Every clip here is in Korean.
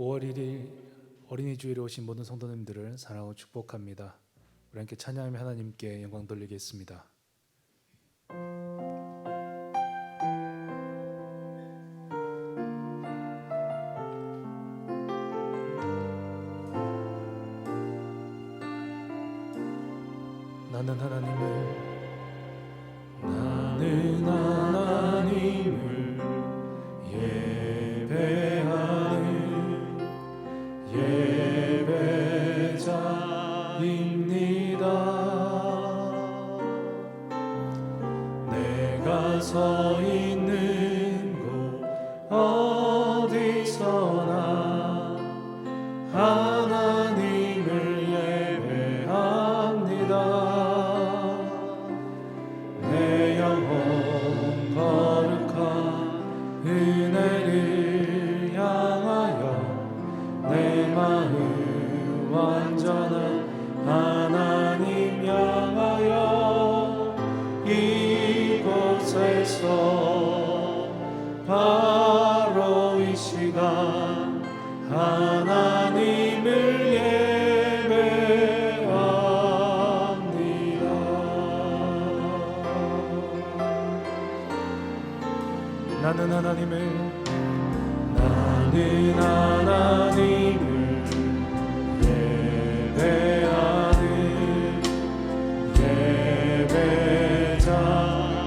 5월 1일 어린이 주일에 오신 모든 성도님들을 사랑하고 축복합니다. 우리 함께 찬양하며 하나님께 영광 돌리겠습니다. 나는 하나님을 예배하는 예배자입니다. 내가 서 있는 곳 어디서나 하나님을 예배합니다. 내 영혼 거룩한 은혜를 향하여 내 마음 완전한 하나님 향하여 이곳에서 바로 이 시간 하나님을 나는 하나님을 예배하는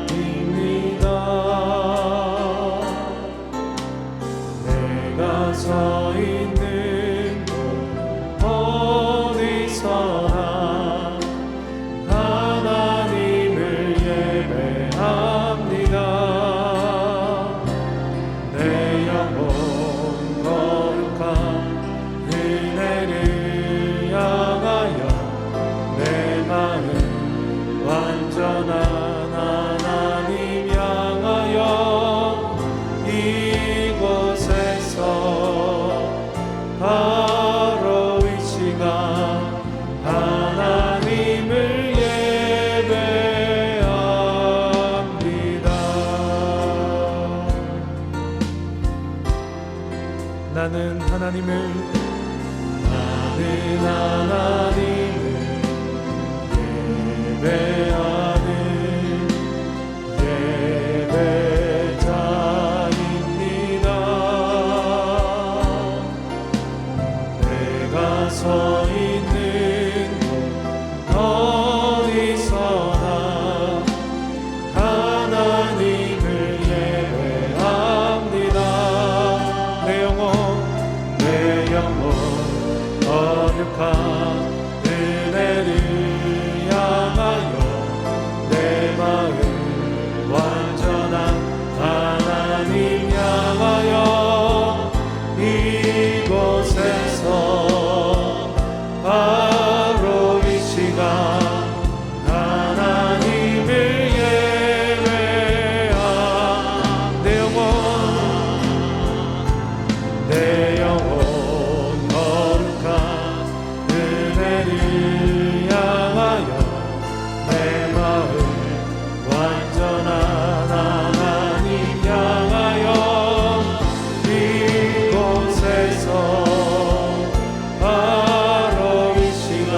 예배자입니다. 내가 서 있는 곳 어디서나 하나님을 예배합니다. 완전한 하나님 향하여 이곳에서 바로 이 시간 하나님을 예배합니다. 나는 하나님을 예배하는 예배자입니다. 내가 서 있는 곳 어디서나 하나님을 예배합니다. 내 영혼 거룩한 은혜를 향하여 내 마음 완전한 하나님 향하여 이곳에서 바로 이 시간 하나님을 예배하는 내 영혼 거룩한 은혜를 향하여 내 마음 완전한 하나님 향하여 이곳에서 바로 이 시간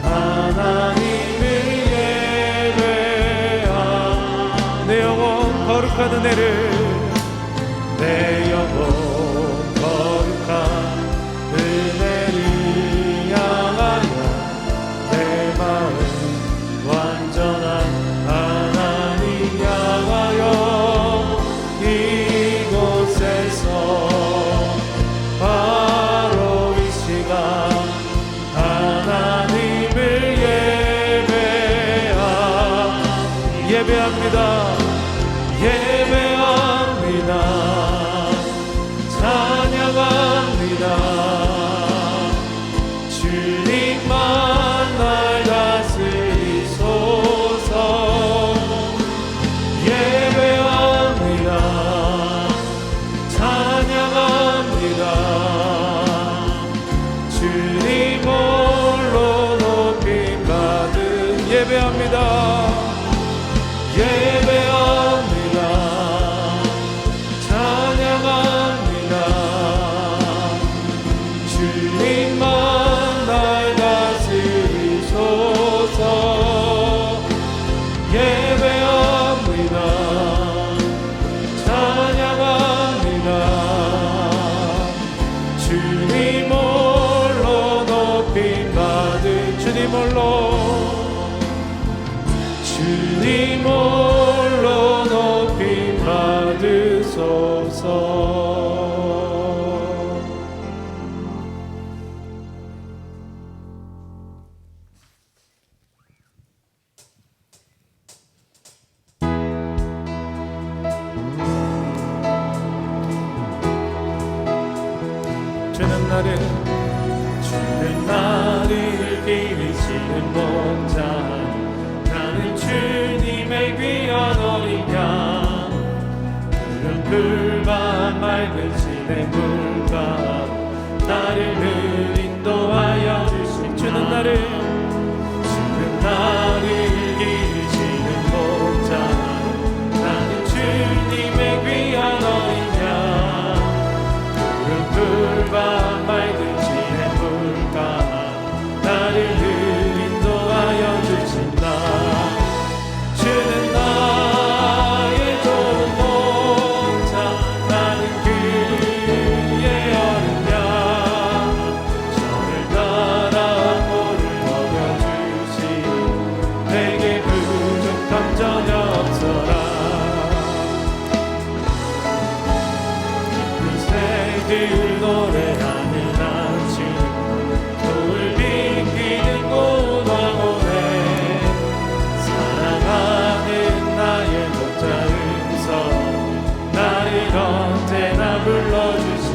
하나님을 예배하는 내 영혼 거룩한 은혜를 내 영혼 거룩한 은혜를 향하여 내 마음 완전한 하나님 향하여 이곳에서 바로 이 시간 하나님을 예배합니다. 예배합니다. 찬양합니다. 주님만 날 다스리소서. 예배합니다. 찬양합니다. 주님 홀로 높임 받은 예배합니다. 예배합니다. 찬양합니다. 주소서. 예배합니다. 찬양합니다. 주님 홀로 높임 받으 주님 홀로 높임 받으소서. 주는 나를 기르시는 목자. 나는 주님의 귀한 어린 양. 푸른 풀과 맑은 시냇물과 나를 늘 인도하여 주신 주는 나를 기르시는 목자. 나는 주님의 귀한 어린 양. 풀과 맑은 시냇물가 나를 늘 인도하여 주신다. 주는 나의 좋은 목자. 나는 그의 어린 양. 저를 따라 꼴을 먹여주시니 내게 부족함 전혀 없어라. 늘 노래하는 아침 노을 비키는 곳 왕원에 사랑하는 나의 목자 음성 나를 언제나 불러주신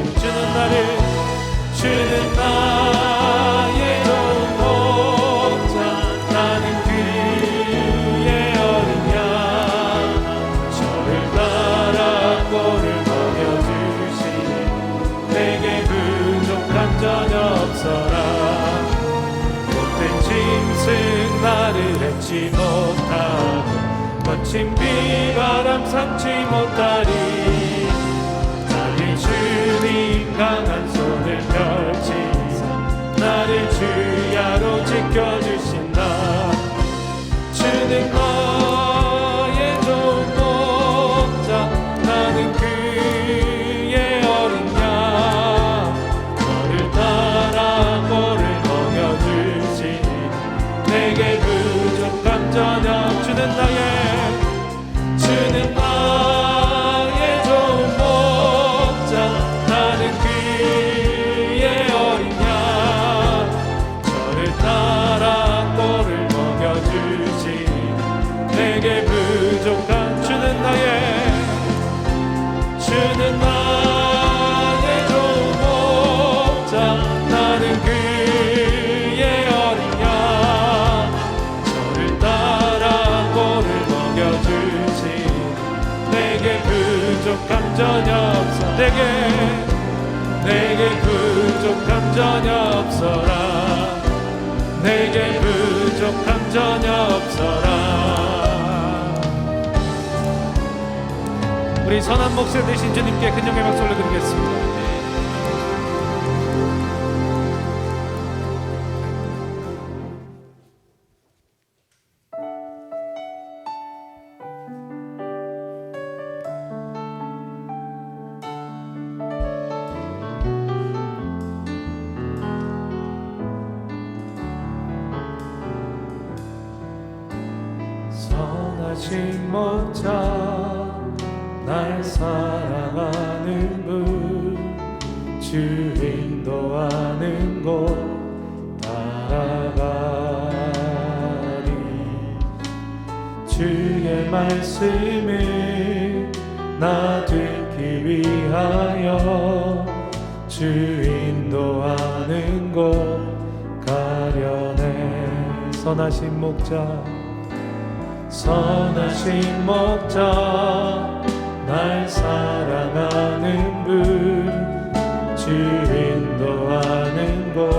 주는 나의 좋은 목자. 나는 그의 어린 양. 저를 따라 꼴을 먹여주시니 내게 부족함 전혀 없어라. 못된 짐승 나를 해치 못하고 거친 비바람 삼지 못하리. 나의 주님 강한 손을 펼치사 나를 주야로 지켜주신다. 주는 나의 좋은 목자. 나는 그의 어린 양. 저를 따라 꼴을 먹여주시니 내게 부족함 전혀 주는 나의 좋은 목자. 나는 그의 어린 양. 저를 따라 꼴을 먹여주시니 내게 부족함 주는 나의 좋은 목자. 나는 그의 어린 양. 저를 따라 꼴을 먹여주시니 내게 부족함 전혀 없어. 내게 부족함 전혀 없어라. 내게 부족함 전혀 없어라. 우리 선한 목자 되신 주님께 근영의 박수 올려드리겠습니다. 선하신 목자 날 사랑하는 분 주 인도하는 곳 따라가리. 주의 말씀을 나 듣기 위하여 주 인도하는 곳 가려네. 선하신 목자 날 사랑하는 분 주 인도하는 곳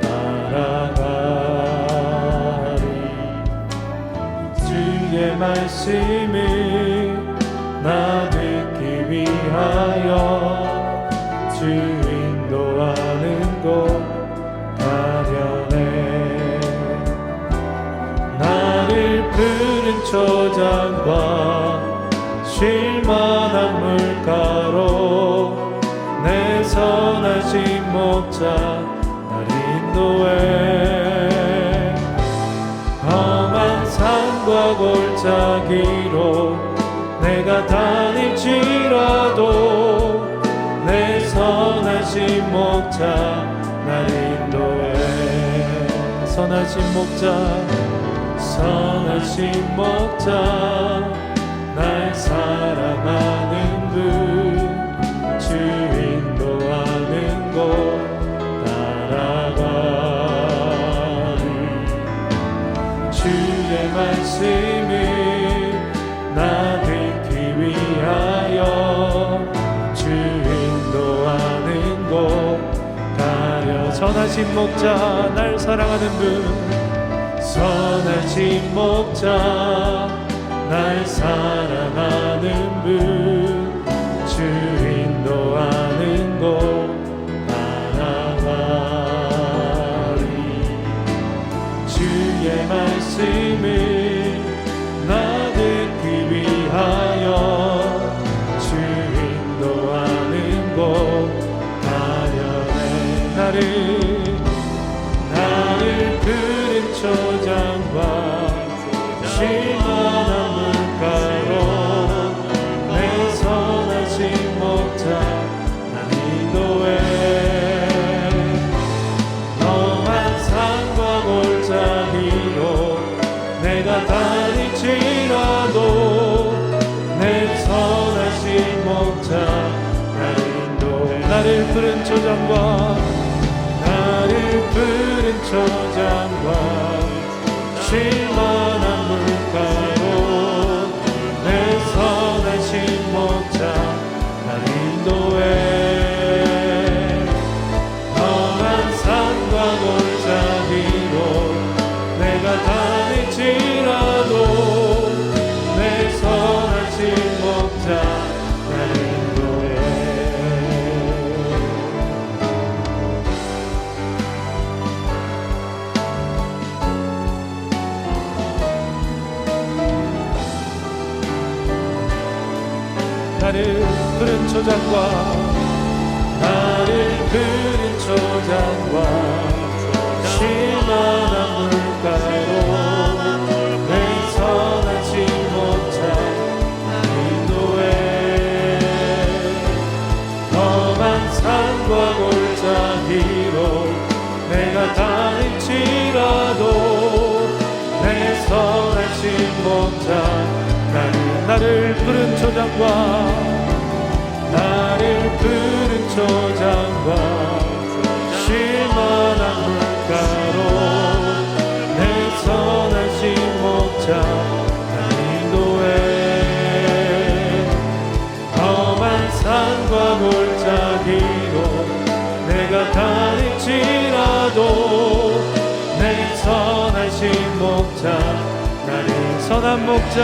따라가리. 주의 말씀을 나 듣기 위하여 주 인도하는 곳 가려네. 푸른 초장과 쉴만한 물가로 내 선하신 목자 날 인도해. 험한 산과 골짜기로 내가 다닐지라도 내 선하신 목자 날 인도해. 선하신 목자, 선하신 목자 날 사랑하는 분, 주 인도하는 곳 따라가리. 주의 말씀을 나 듣기 위하여 주 인도하는 곳 가려. 선하신 목자 날 사랑하는 분, 선하신 목자 날 사랑하는 분, 주 인도하는 곳 따라가리. 주의 말씀을 나 듣기 위하여 주 인도하는 곳 가려네. 나를 푸른 초장과 쉴만한 물가로 내 선하신 목자 날 인도해. 험한 산과 골짜기로 내가 다닐지라도 내 선하신 목자 날 인도해. 나를 푸른 초장과 쉴만한 물가로 내 선하신 목자 날 인도해. 험한 산과 골짜기로 내가 다닐지라도 내 선하신 목자 날 인도해. 나를 푸른 초장과 쉴만한 물가로 내 선하신 목자 날 인도해. 험한 산과 골짜기로 내가 다닐지라도 내 선하신 목자 나를 푸른 초장과 쉴만한 물가로 내 선하신 목자 날 인도해. 험한 산과 골짜기로 내가 다닐지라도 내 선하신 목자 나를 선한 목자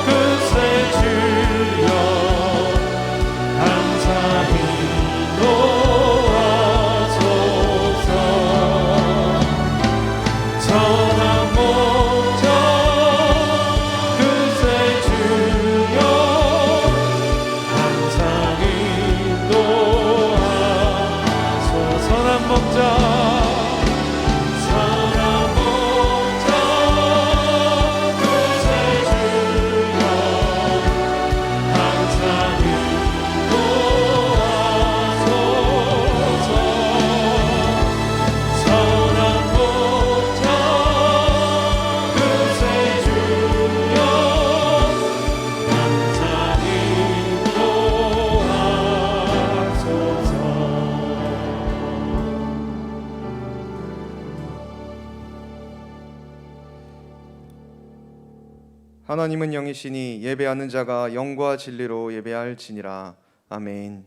그새 주여 항상 인도하소서. 선한 목자 그새 주여 항상 인도하소서. 선한 목자 하나님은 영이시니 예배하는 자가 영과 진리로 예배할지니라. 아멘.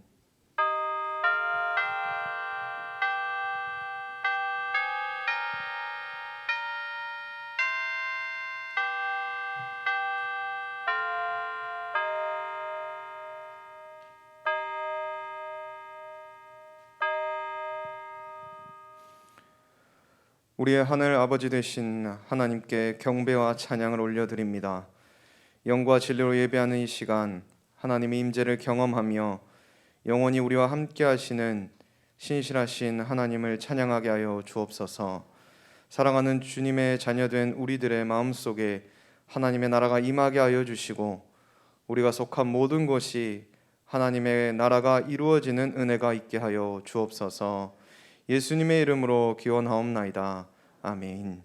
우리의 하늘 아버지 되신 하나님께 경배와 찬양을 올려드립니다. 영과 진리로 예배하는 이 시간, 하나님의 임재를 경험하며 영원히 우리와 함께 하시는 신실하신 하나님을 찬양하게 하여 주옵소서. 사랑하는 주님의 자녀된 우리들의 마음속에 하나님의 나라가 임하게 하여 주시고 우리가 속한 모든 것이 하나님의 나라가 이루어지는 은혜가 있게 하여 주옵소서. 예수님의 이름으로 기원하옵나이다. 아멘.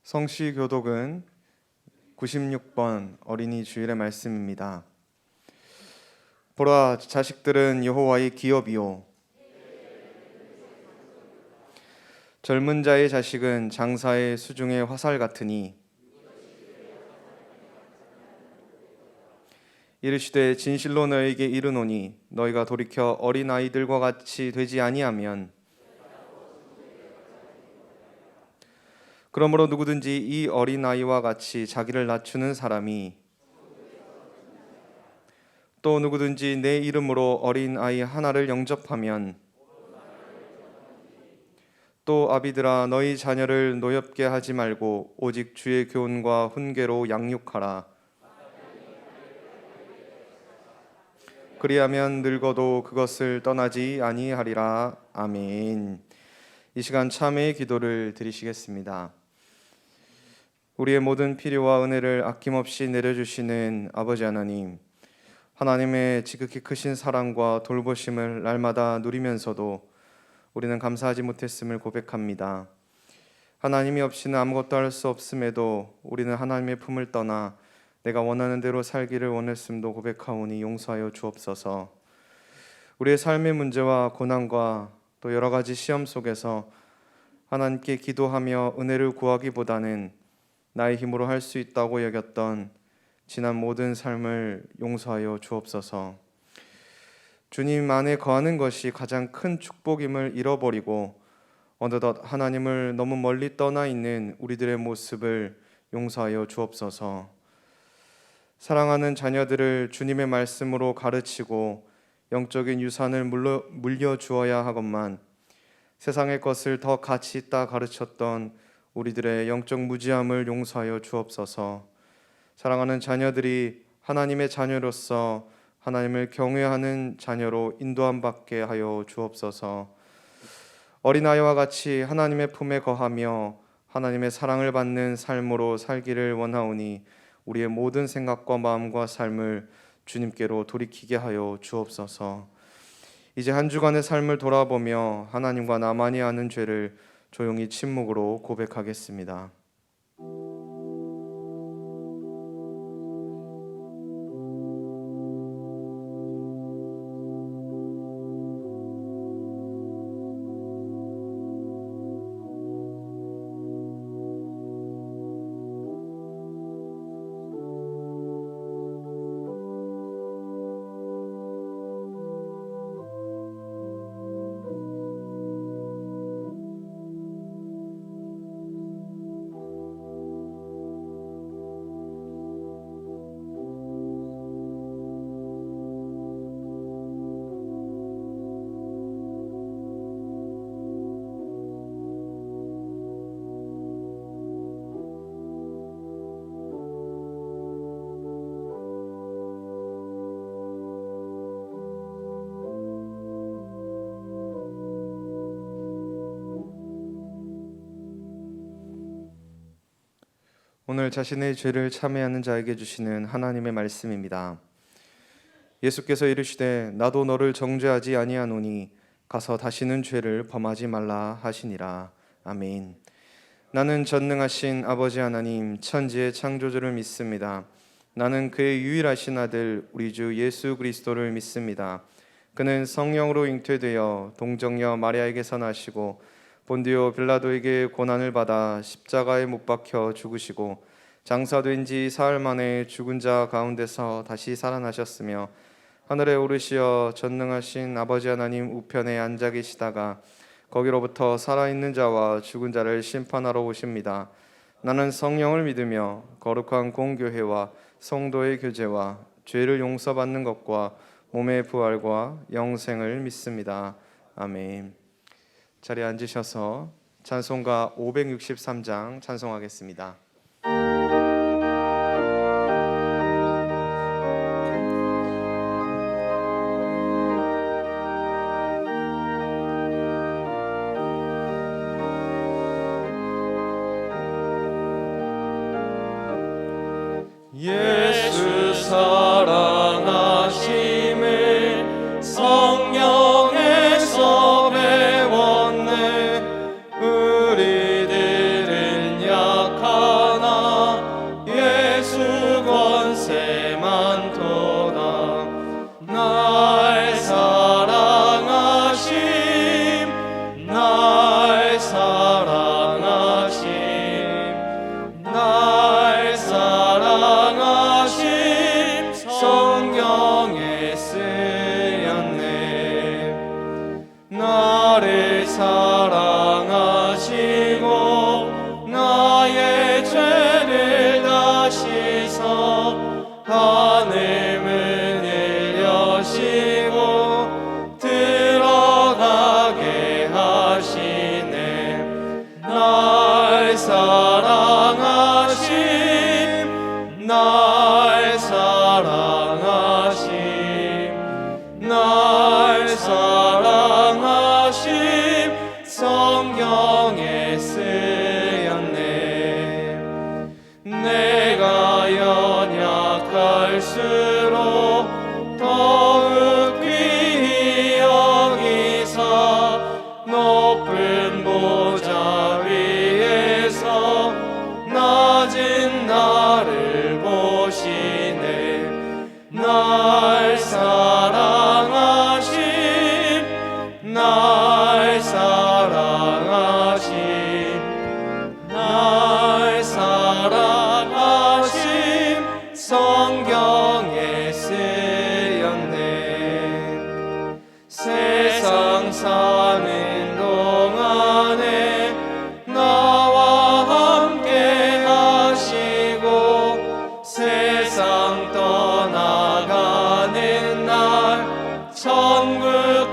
성시 교독은 96번 어린이 주일의 말씀입니다. 보라, 자식들은 여호와의 기업이요 젊은 자의 자식은 장사의 수중의 화살 같으니 이르시되 진실로 너에게 이르노니 너희가 돌이켜 어린 아이들과 같이 되지 아니하면 그러므로 누구든지 이 어린 아이와 같이 자기를 낮추는 사람이 또 누구든지 내 이름으로 어린 아이 하나를 영접하면 또 아비들아 너희 자녀를 노엽게 하지 말고 오직 주의 교훈과 훈계로 양육하라. 그리하면 늙어도 그것을 떠나지 아니하리라. 아멘. 이 시간 참회의 기도를 드리시겠습니다. 우리의 모든 필요와 은혜를 아낌없이 내려주시는 아버지 하나님, 하나님의 지극히 크신 사랑과 돌보심을 날마다 누리면서도 우리는 감사하지 못했음을 고백합니다. 하나님이 없이는 아무것도 할 수 없음에도 우리는 하나님의 품을 떠나 내가 원하는 대로 살기를 원했음도 고백하오니 용서하여 주옵소서. 우리의 삶의 문제와 고난과 또 여러 가지 시험 속에서 하나님께 기도하며 은혜를 구하기보다는 나의 힘으로 할 수 있다고 여겼던 지난 모든 삶을 용서하여 주옵소서. 주님 안에 거하는 것이 가장 큰 축복임을 잃어버리고 어느덧 하나님을 너무 멀리 떠나 있는 우리들의 모습을 용서하여 주옵소서. 사랑하는 자녀들을 주님의 말씀으로 가르치고 영적인 유산을 물려주어야 하건만 세상의 것을 더 가치 있다 가르쳤던 우리들의 영적 무지함을 용서하여 주옵소서. 사랑하는 자녀들이 하나님의 자녀로서 하나님을 경외하는 자녀로 인도함 받게 하여 주옵소서. 어린아이와 같이 하나님의 품에 거하며 하나님의 사랑을 받는 삶으로 살기를 원하오니 우리의 모든 생각과 마음과 삶을 주님께로 돌이키게 하여 주옵소서. 이제 한 주간의 삶을 돌아보며 하나님과 나만이 아는 죄를 조용히 침묵으로 고백하겠습니다. 오늘 자신의 죄를 참회하는 자에게 주시는 하나님의 말씀입니다. 예수께서 이르시되 나도 너를 정죄하지 아니하노니 가서 다시는 죄를 범하지 말라 하시니라. 아멘. 나는 전능하신 아버지 하나님 천지의 창조주를 믿습니다. 나는 그의 유일하신 아들 우리 주 예수 그리스도를 믿습니다. 그는 성령으로 잉태되어 동정녀 마리아에게서 나시고 본디오 빌라도에게 고난을 받아 십자가에 못 박혀 죽으시고 장사된 지 사흘 만에 죽은 자 가운데서 다시 살아나셨으며 하늘에 오르시어 전능하신 아버지 하나님 우편에 앉아 계시다가 거기로부터 살아있는 자와 죽은 자를 심판하러 오십니다. 나는 성령을 믿으며 거룩한 공교회와 성도의 교제와 죄를 용서받는 것과 몸의 부활과 영생을 믿습니다. 아멘. 자리에 앉으셔서 찬송가 563장 찬송하겠습니다. 예수 사랑하심을 성령에서 배웠네. 우리들은 약하나 예수 권세만 도다. 날 사랑하심, 날 사랑하심, 날 사랑하심 성경에 쓰였네. 나를 사랑하시고 나의 죄를 다 씻어 하늘 문을 여시고 들어가게 하시네. 날 사랑하심, 날 사랑하심, 날 사랑하심 성경에 쓰였네. 내가 연약할수록 더욱 귀히 여기사 높은 보좌 위에서 낮은 나를 보시네. 날 사랑하심, 날 사랑하심, 날 사랑하심 성경에 쓰였네. 세상 사는 동안에 나와 함께 하시고 세상 떠나가는 날 천국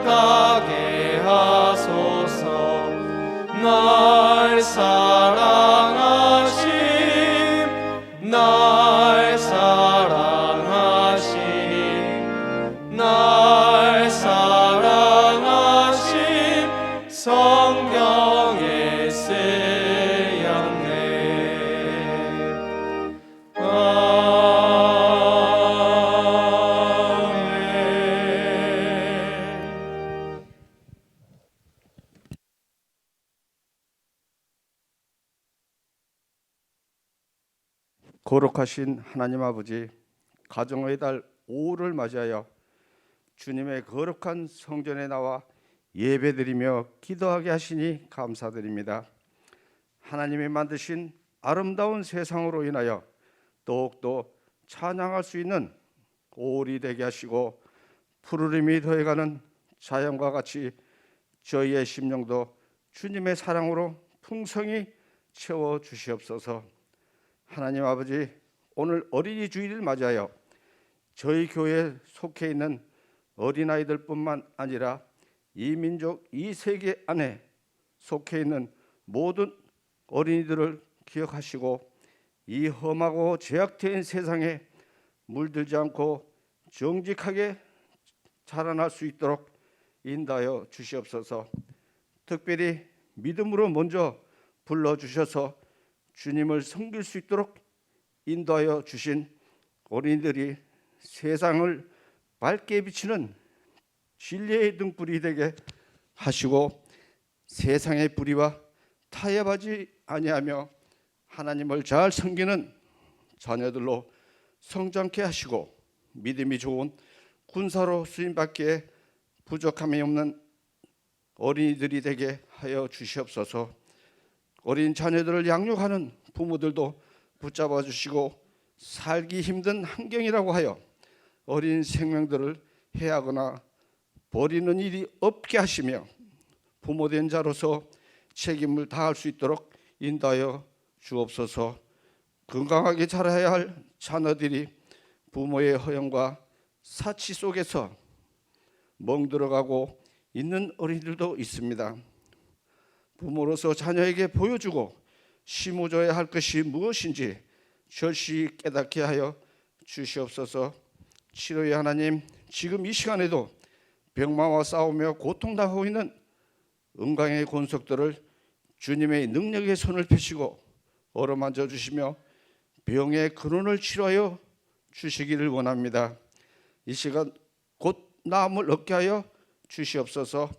가게 하소서. 날 사랑하심, 날 사랑하심, 날 사랑하심 성경에 쓰였네. 아멘. 거룩하신 하나님 아버지, 가정의 달 5를 맞이하여 주님의 거룩한 성전에 나와 예배드리며 기도하게 하시니 감사드립니다. 하나님이 만드신 아름다운 세상으로 인하여 더욱더 찬양할 수 있는 5월이 되게 하시고 푸르름이 더해가는 자연과 같이 저희의 심령도 주님의 사랑으로 풍성히 채워 주시옵소서. 하나님 아버지, 오늘 어린이 주일을 맞이하여 저희 교회에 속해 있는 어린아이들뿐만 아니라 이 민족, 이 세계 안에 속해 있는 모든 어린이들을 기억하시고 이 험하고 죄악된 세상에 물들지 않고 정직하게 자라날 수 있도록 인도하여 주시옵소서. 특별히 믿음으로 먼저 불러주셔서 주님을 섬길 수 있도록 인도하여 주신 어린이들이 세상을 밝게 비치는 진리의 등불이 되게 하시고 세상의 불의와 타협하지 아니하며 하나님을 잘 섬기는 자녀들로 성장케 하시고 믿음이 좋은 군사로 쓰임받기에 부족함이 없는 어린이들이 되게 하여 주시옵소서. 어린 자녀들을 양육하는 부모들도 붙잡아 주시고 살기 힘든 환경이라고 하여 어린 생명들을 해하거나 버리는 일이 없게 하시며 부모된 자로서 책임을 다할 수 있도록 인도하여 주옵소서. 건강하게 자라야 할 자녀들이 부모의 허영과 사치 속에서 멍들어가고 있는 어린이들도 있습니다. 부모로서 자녀에게 보여주고 심어줘야 할 것이 무엇인지 절실히 깨닫게 하여 주시옵소서. 치료의 하나님, 지금 이 시간에도 병마와 싸우며 고통당하고 있는 은강의 권속들을 주님의 능력의 손을 펴시고 어루만져 주시며 병의 근원을 치료하여 주시기를 원합니다. 이 시간 곧 나음을 얻게 하여 주시옵소서.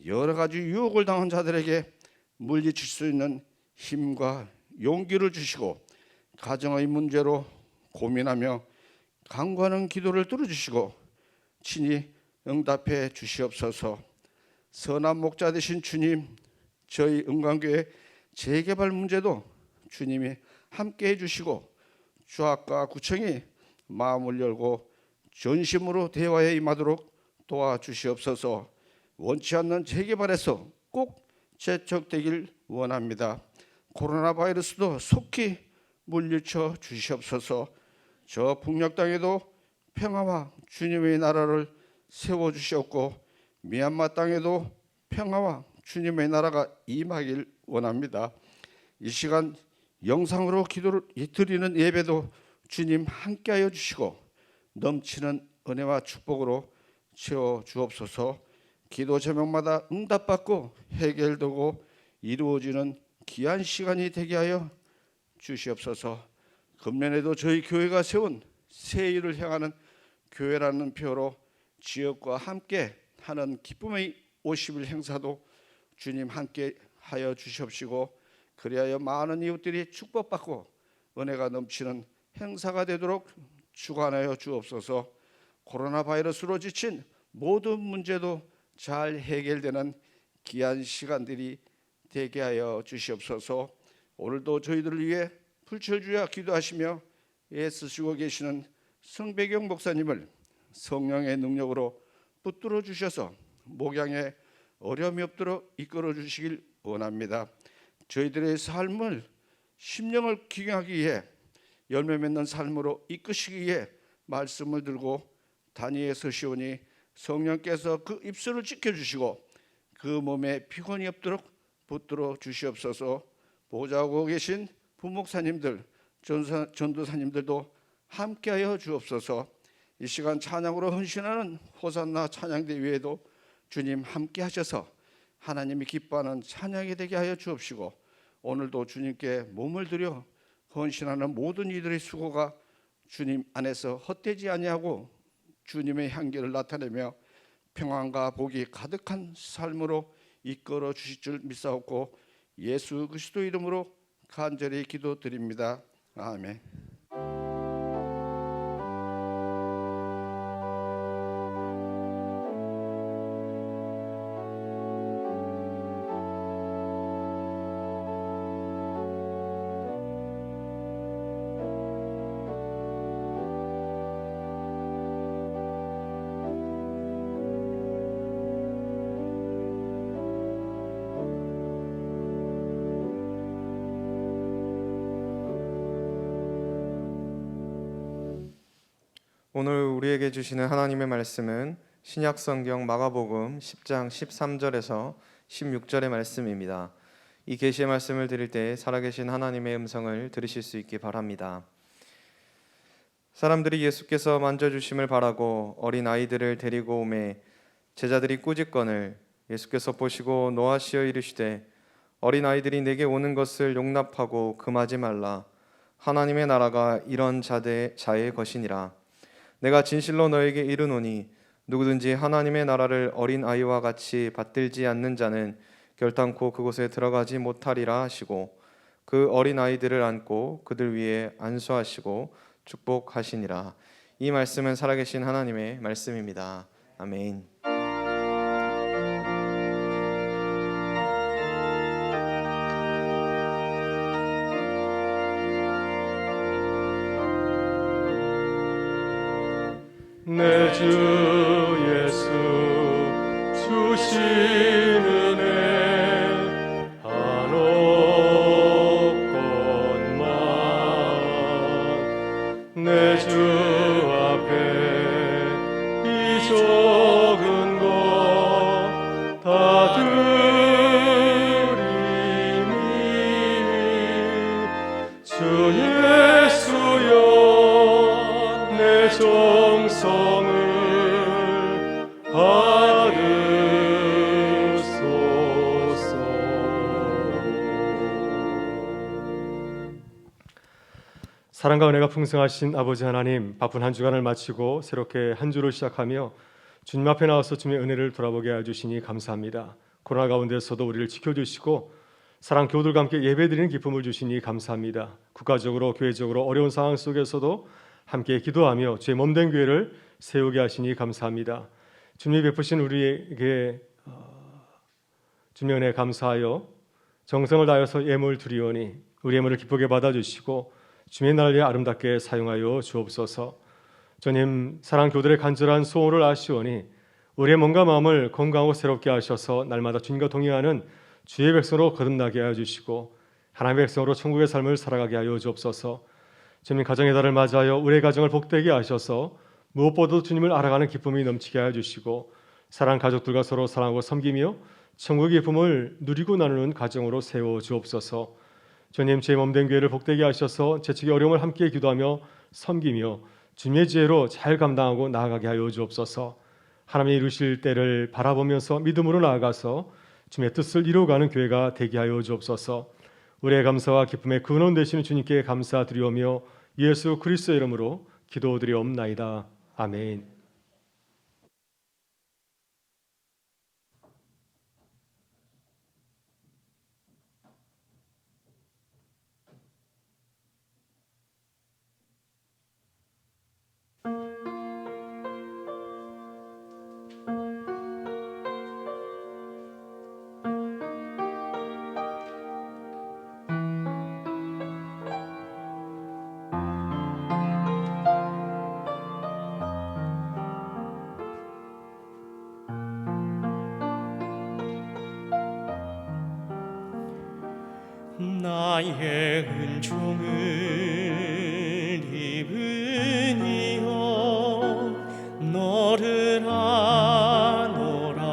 여러 가지 유혹을 당한 자들에게 물리칠 수 있는 힘과 용기를 주시고 가정의 문제로 고민하며 간구하는 기도를 들어주시고 친히 응답해 주시옵소서. 선한 목자 되신 주님, 저희 은광교회 재개발 문제도 주님이 함께해 주시고 주악과 구청이 마음을 열고 전심으로 대화에 임하도록 도와주시옵소서. 원치 않는 재개발에서 꼭 재촉되길 원합니다. 코로나 바이러스도 속히 물리쳐 주시옵소서. 저 북녘 땅에도 평화와 주님의 나라를 세워주시옵고 미얀마 땅에도 평화와 주님의 나라가 임하길 원합니다. 이 시간 영상으로 기도를 드리는 예배도 주님 함께하여 주시고 넘치는 은혜와 축복으로 채워 주옵소서. 기도 제목마다 응답받고 해결되고 이루어지는 귀한 시간이 되게 하여 주시옵소서. 금년에도 저희 교회가 세운 새 일을 향하는 교회라는 표로 지역과 함께 하는 기쁨의 50일 행사도 주님 함께 하여 주시옵시고 그리하여 많은 이웃들이 축복받고 은혜가 넘치는 행사가 되도록 주관하여 주옵소서. 코로나 바이러스로 지친 모든 문제도 잘 해결되는 귀한 시간들이 되게 하여 주시옵소서. 오늘도 저희들을 위해 불철주야 기도하시며 애쓰시고 계시는 성배경 목사님을 성령의 능력으로 붙들어 주셔서 목양에 어려움이 없도록 이끌어 주시길 원합니다. 저희들의 삶을 심령을 기경하기 위해 열매 맺는 삶으로 이끄시기 위해 말씀을 들고 단위에 서시오니 성령께서 그 입술을 지켜주시고 그 몸에 피곤이 없도록 붙들어 주시옵소서. 보좌하고 계신 부목사님들, 전도사님들도 함께하여 주옵소서. 이 시간 찬양으로 헌신하는 호산나 찬양대회에도 주님 함께하셔서 하나님이 기뻐하는 찬양이 되게 하여 주옵시고 오늘도 주님께 몸을 들여 헌신하는 모든 이들의 수고가 주님 안에서 헛되지 아니하고 주님의 향기를 나타내며 평안과 복이 가득한 삶으로 이끌어 주실 줄 믿사옵고 예수 그리스도 이름으로 간절히 기도드립니다. 아멘. 오늘 우리에게 주시는 하나님의 말씀은 신약성경 마가복음 10장 13절에서 16절의 말씀입니다. 이 계시의 말씀을 드릴 때 살아계신 하나님의 음성을 들으실 수 있기 바랍니다. 사람들이 예수께서 만져주심을 바라고 어린 아이들을 데리고 오매 제자들이 꾸짖거늘 예수께서 보시고 노하시어 이르시되 어린 아이들이 내게 오는 것을 용납하고 금하지 말라. 하나님의 나라가 이런 자의 것이니라. 내가 진실로 너에게 이르노니 누구든지 하나님의 나라를 어린 아이와 같이 받들지 않는 자는 결단코 그곳에 들어가지 못하리라 하시고 그 어린 아이들을 안고 그들 위에 안수하시고 축복하시니라. 이 말씀은 살아계신 하나님의 말씀입니다. 아멘. 내 주 내 주 앞에 이 적은 것 다 드리니 주 예수여 내 정성을 받으소서. 사랑과 은혜가 풍성하신 아버지 하나님, 바쁜 한 주간을 마치고 새롭게 한 주를 시작하며 주님 앞에 나와서 주님의 은혜를 돌아보게 해주시니 감사합니다. 코로나 가운데서도 우리를 지켜주시고 사랑 교우들과 함께 예배드리는 기쁨을 주시니 감사합니다. 국가적으로 교회적으로 어려운 상황 속에서도 함께 기도하며 주의 몸된 교회를 세우게 하시니 감사합니다. 주님이 베푸신 우리에게 주님의 은혜에 감사하여 정성을 다해서 예물 드리오니 우리 예물을 기쁘게 받아주시고 주님의 날에 아름답게 사용하여 주옵소서. 주님, 사랑 교들의 간절한 소원을 아시오니 우리의 몸과 마음을 건강하고 새롭게 하셔서 날마다 주님과 동행하는 주의 백성으로 거듭나게 하여 주시고 하나님의 백성으로 천국의 삶을 살아가게 하여 주옵소서. 주님, 가정의 달을 맞이하여 우리의 가정을 복되게 하셔서 무엇보다도 주님을 알아가는 기쁨이 넘치게 하여 주시고 사랑 가족들과 서로 사랑하고 섬기며 천국의 기쁨을 누리고 나누는 가정으로 세워 주옵소서. 주님, 제 몸된 교회를 복되게 하셔서 재측의 어려움을 함께 기도하며 섬기며 주님의 지혜로 잘 감당하고 나아가게 하여 주옵소서. 하나님이 이루실 때를 바라보면서 믿음으로 나아가서 주님의 뜻을 이루어가는 교회가 되게 하여 주옵소서. 우리의 감사와 기쁨의 근원 되시는 주님께 감사드리오며 예수 그리스도의 이름으로 기도드리옵나이다. 아멘. 나의 은총을 입으니여 너를 아노라.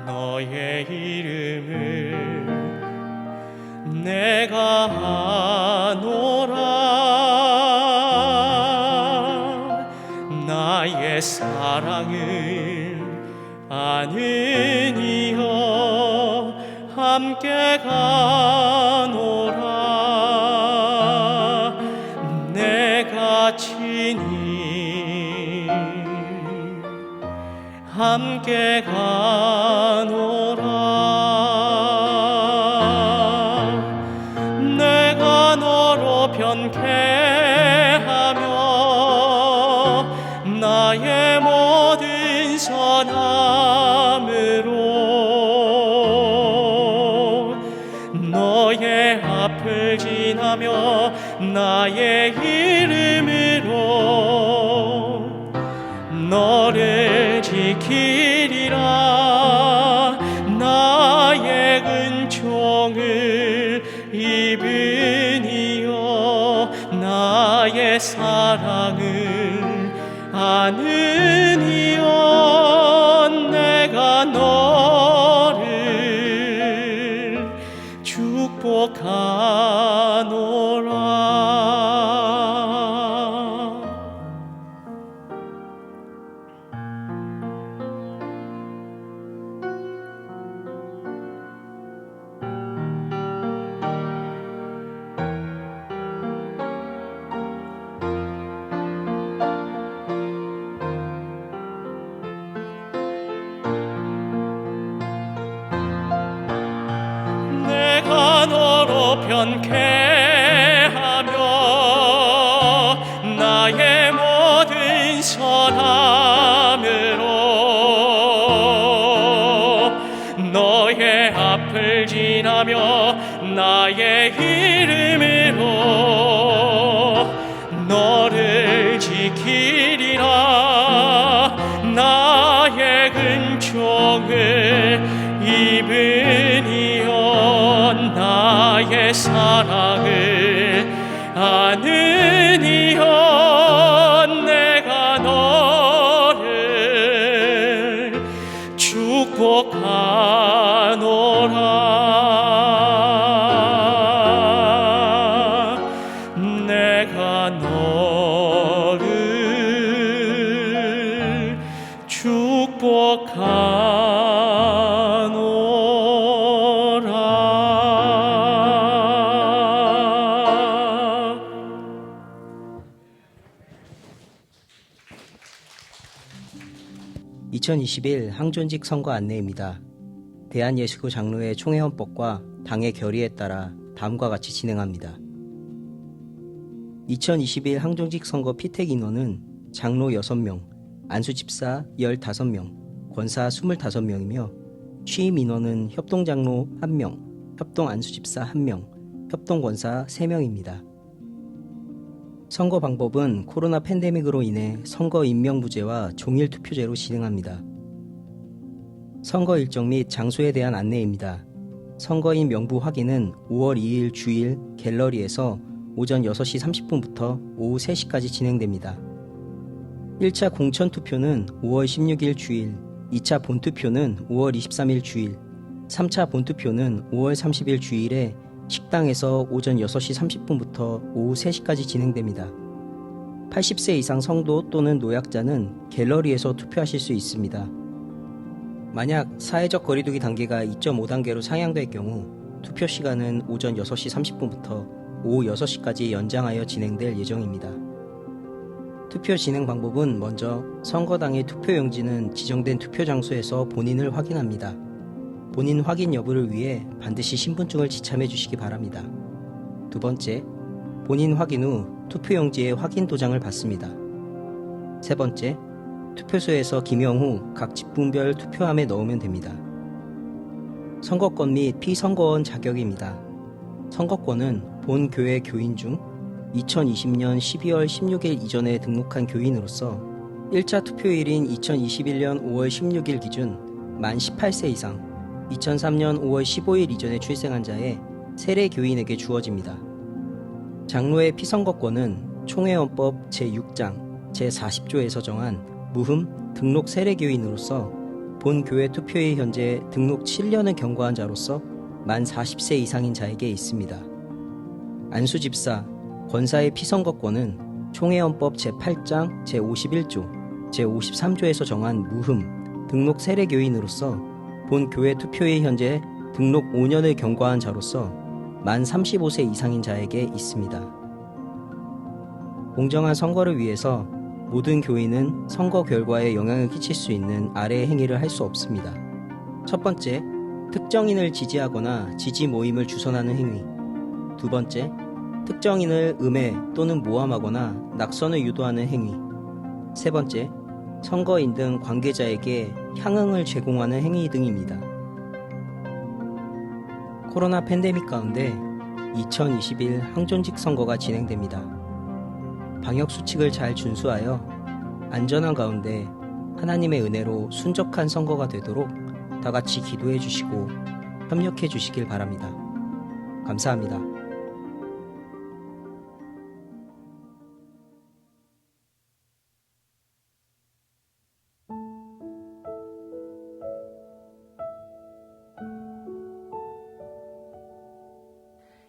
너의 이름을 내가 아노라. 나의 사랑을 아느니여 함께 가노라. 내가 친히 함께 가노라. 내가 너로 변케하며 나의 모든 선함으로 너의 앞을 지나며 나의 이름으로 너를 지키리라. 나의 은총을 입으니여 나의 사랑을 아느니여 내가 너를 축복하노라. 내가 너로 변케하며 나의 모든 선함으로 너의 앞을 지나며 나의 이름으로 너를 지키리라. 나의 은총을 입으니여 나 나의 사랑을 아느니여 내가 너를 축복하노라 내가 너를 축복하노라. 2021 항존직 선거 안내입니다. 대한예수교 장로회 총회헌법과 당의 결의에 따라 다음과 같이 진행합니다. 2021 항존직 선거 피택 인원은 장로 6명, 안수집사 15명, 권사 25명이며 취임 인원은 협동장로 1명, 협동안수집사 1명, 협동권사 3명입니다. 선거 방법은 코로나 팬데믹으로 인해 선거 임명부제와 종일 투표제로 진행합니다. 선거 일정 및 장소에 대한 안내입니다. 선거인 명부 확인은 5월 2일 주일 갤러리에서 오전 6시 30분부터 오후 3시까지 진행됩니다. 1차 공천투표는 5월 16일 주일, 2차 본투표는 5월 23일 주일, 3차 본투표는 5월 30일 주일에 식당에서 오전 6시 30분부터 오후 3시까지 진행됩니다. 80세 이상 성도 또는 노약자는 갤러리에서 투표하실 수 있습니다. 만약 사회적 거리두기 단계가 2.5단계로 상향될 경우 투표 시간은 오전 6시 30분부터 오후 6시까지 연장하여 진행될 예정입니다. 투표 진행 방법은 먼저 선거당의 투표용지는 지정된 투표 장소에서 본인을 확인합니다. 본인 확인 여부를 위해 반드시 신분증을 지참해 주시기 바랍니다. 두 번째, 본인 확인 후 투표용지에 확인 도장을 받습니다. 세 번째, 투표소에서 기명 후 각 직분별 투표함에 넣으면 됩니다. 선거권 및 피선거원 자격입니다. 선거권은 본 교회 교인 중 2020년 12월 16일 이전에 등록한 교인으로서 1차 투표일인 2021년 5월 16일 기준 만 18세 이상 2003년 5월 15일 이전에 출생한 자의 세례 교인에게 주어집니다. 장로의 피선거권은 총회헌법 제6장 제40조에서 정한 무흠 등록 세례교인으로서 본 교회 투표일 현재 등록 7년을 경과한 자로서 만 40세 이상인 자에게 있습니다. 안수집사, 권사의 피선거권은 총회헌법 제8장 제51조 제53조에서 정한 무흠 등록 세례교인으로서 본 교회 투표일 현재 등록 5년을 경과한 자로서 만 35세 이상인 자에게 있습니다. 공정한 선거를 위해서 모든 교인은 선거 결과에 영향을 끼칠 수 있는 아래의 행위를 할 수 없습니다. 첫 번째, 특정인을 지지하거나 지지 모임을 주선하는 행위. 두 번째, 특정인을 음해 또는 모함하거나 낙선을 유도하는 행위. 세 번째, 선거인 등 관계자에게 향응을 제공하는 행위 등입니다. 코로나 팬데믹 가운데 2021 항존직 선거가 진행됩니다. 방역수칙을 잘 준수하여 안전한 가운데 하나님의 은혜로 순적한 선거가 되도록 다 같이 기도해 주시고 협력해 주시길 바랍니다. 감사합니다.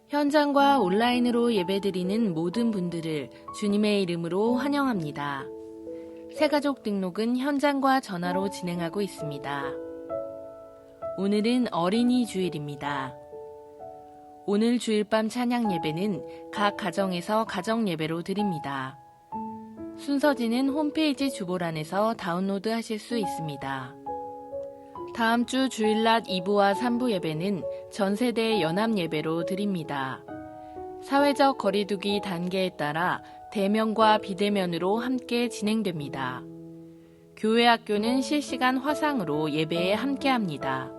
현장과 온라인으로 예배드리는 모든 분들을 주님의 이름으로 환영합니다. 새가족 등록은 현장과 전화로 진행하고 있습니다. 오늘은 어린이 주일입니다. 오늘 주일밤 찬양 예배는 각 가정에서 가정 예배로 드립니다. 순서지는 홈페이지 주보란에서 다운로드 하실 수 있습니다. 다음 주 주일낮 2부와 3부 예배는 전세대 연합 예배로 드립니다. 사회적 거리두기 단계에 따라 대면과 비대면으로 함께 진행됩니다. 교회 학교는 실시간 화상으로 예배에 함께합니다.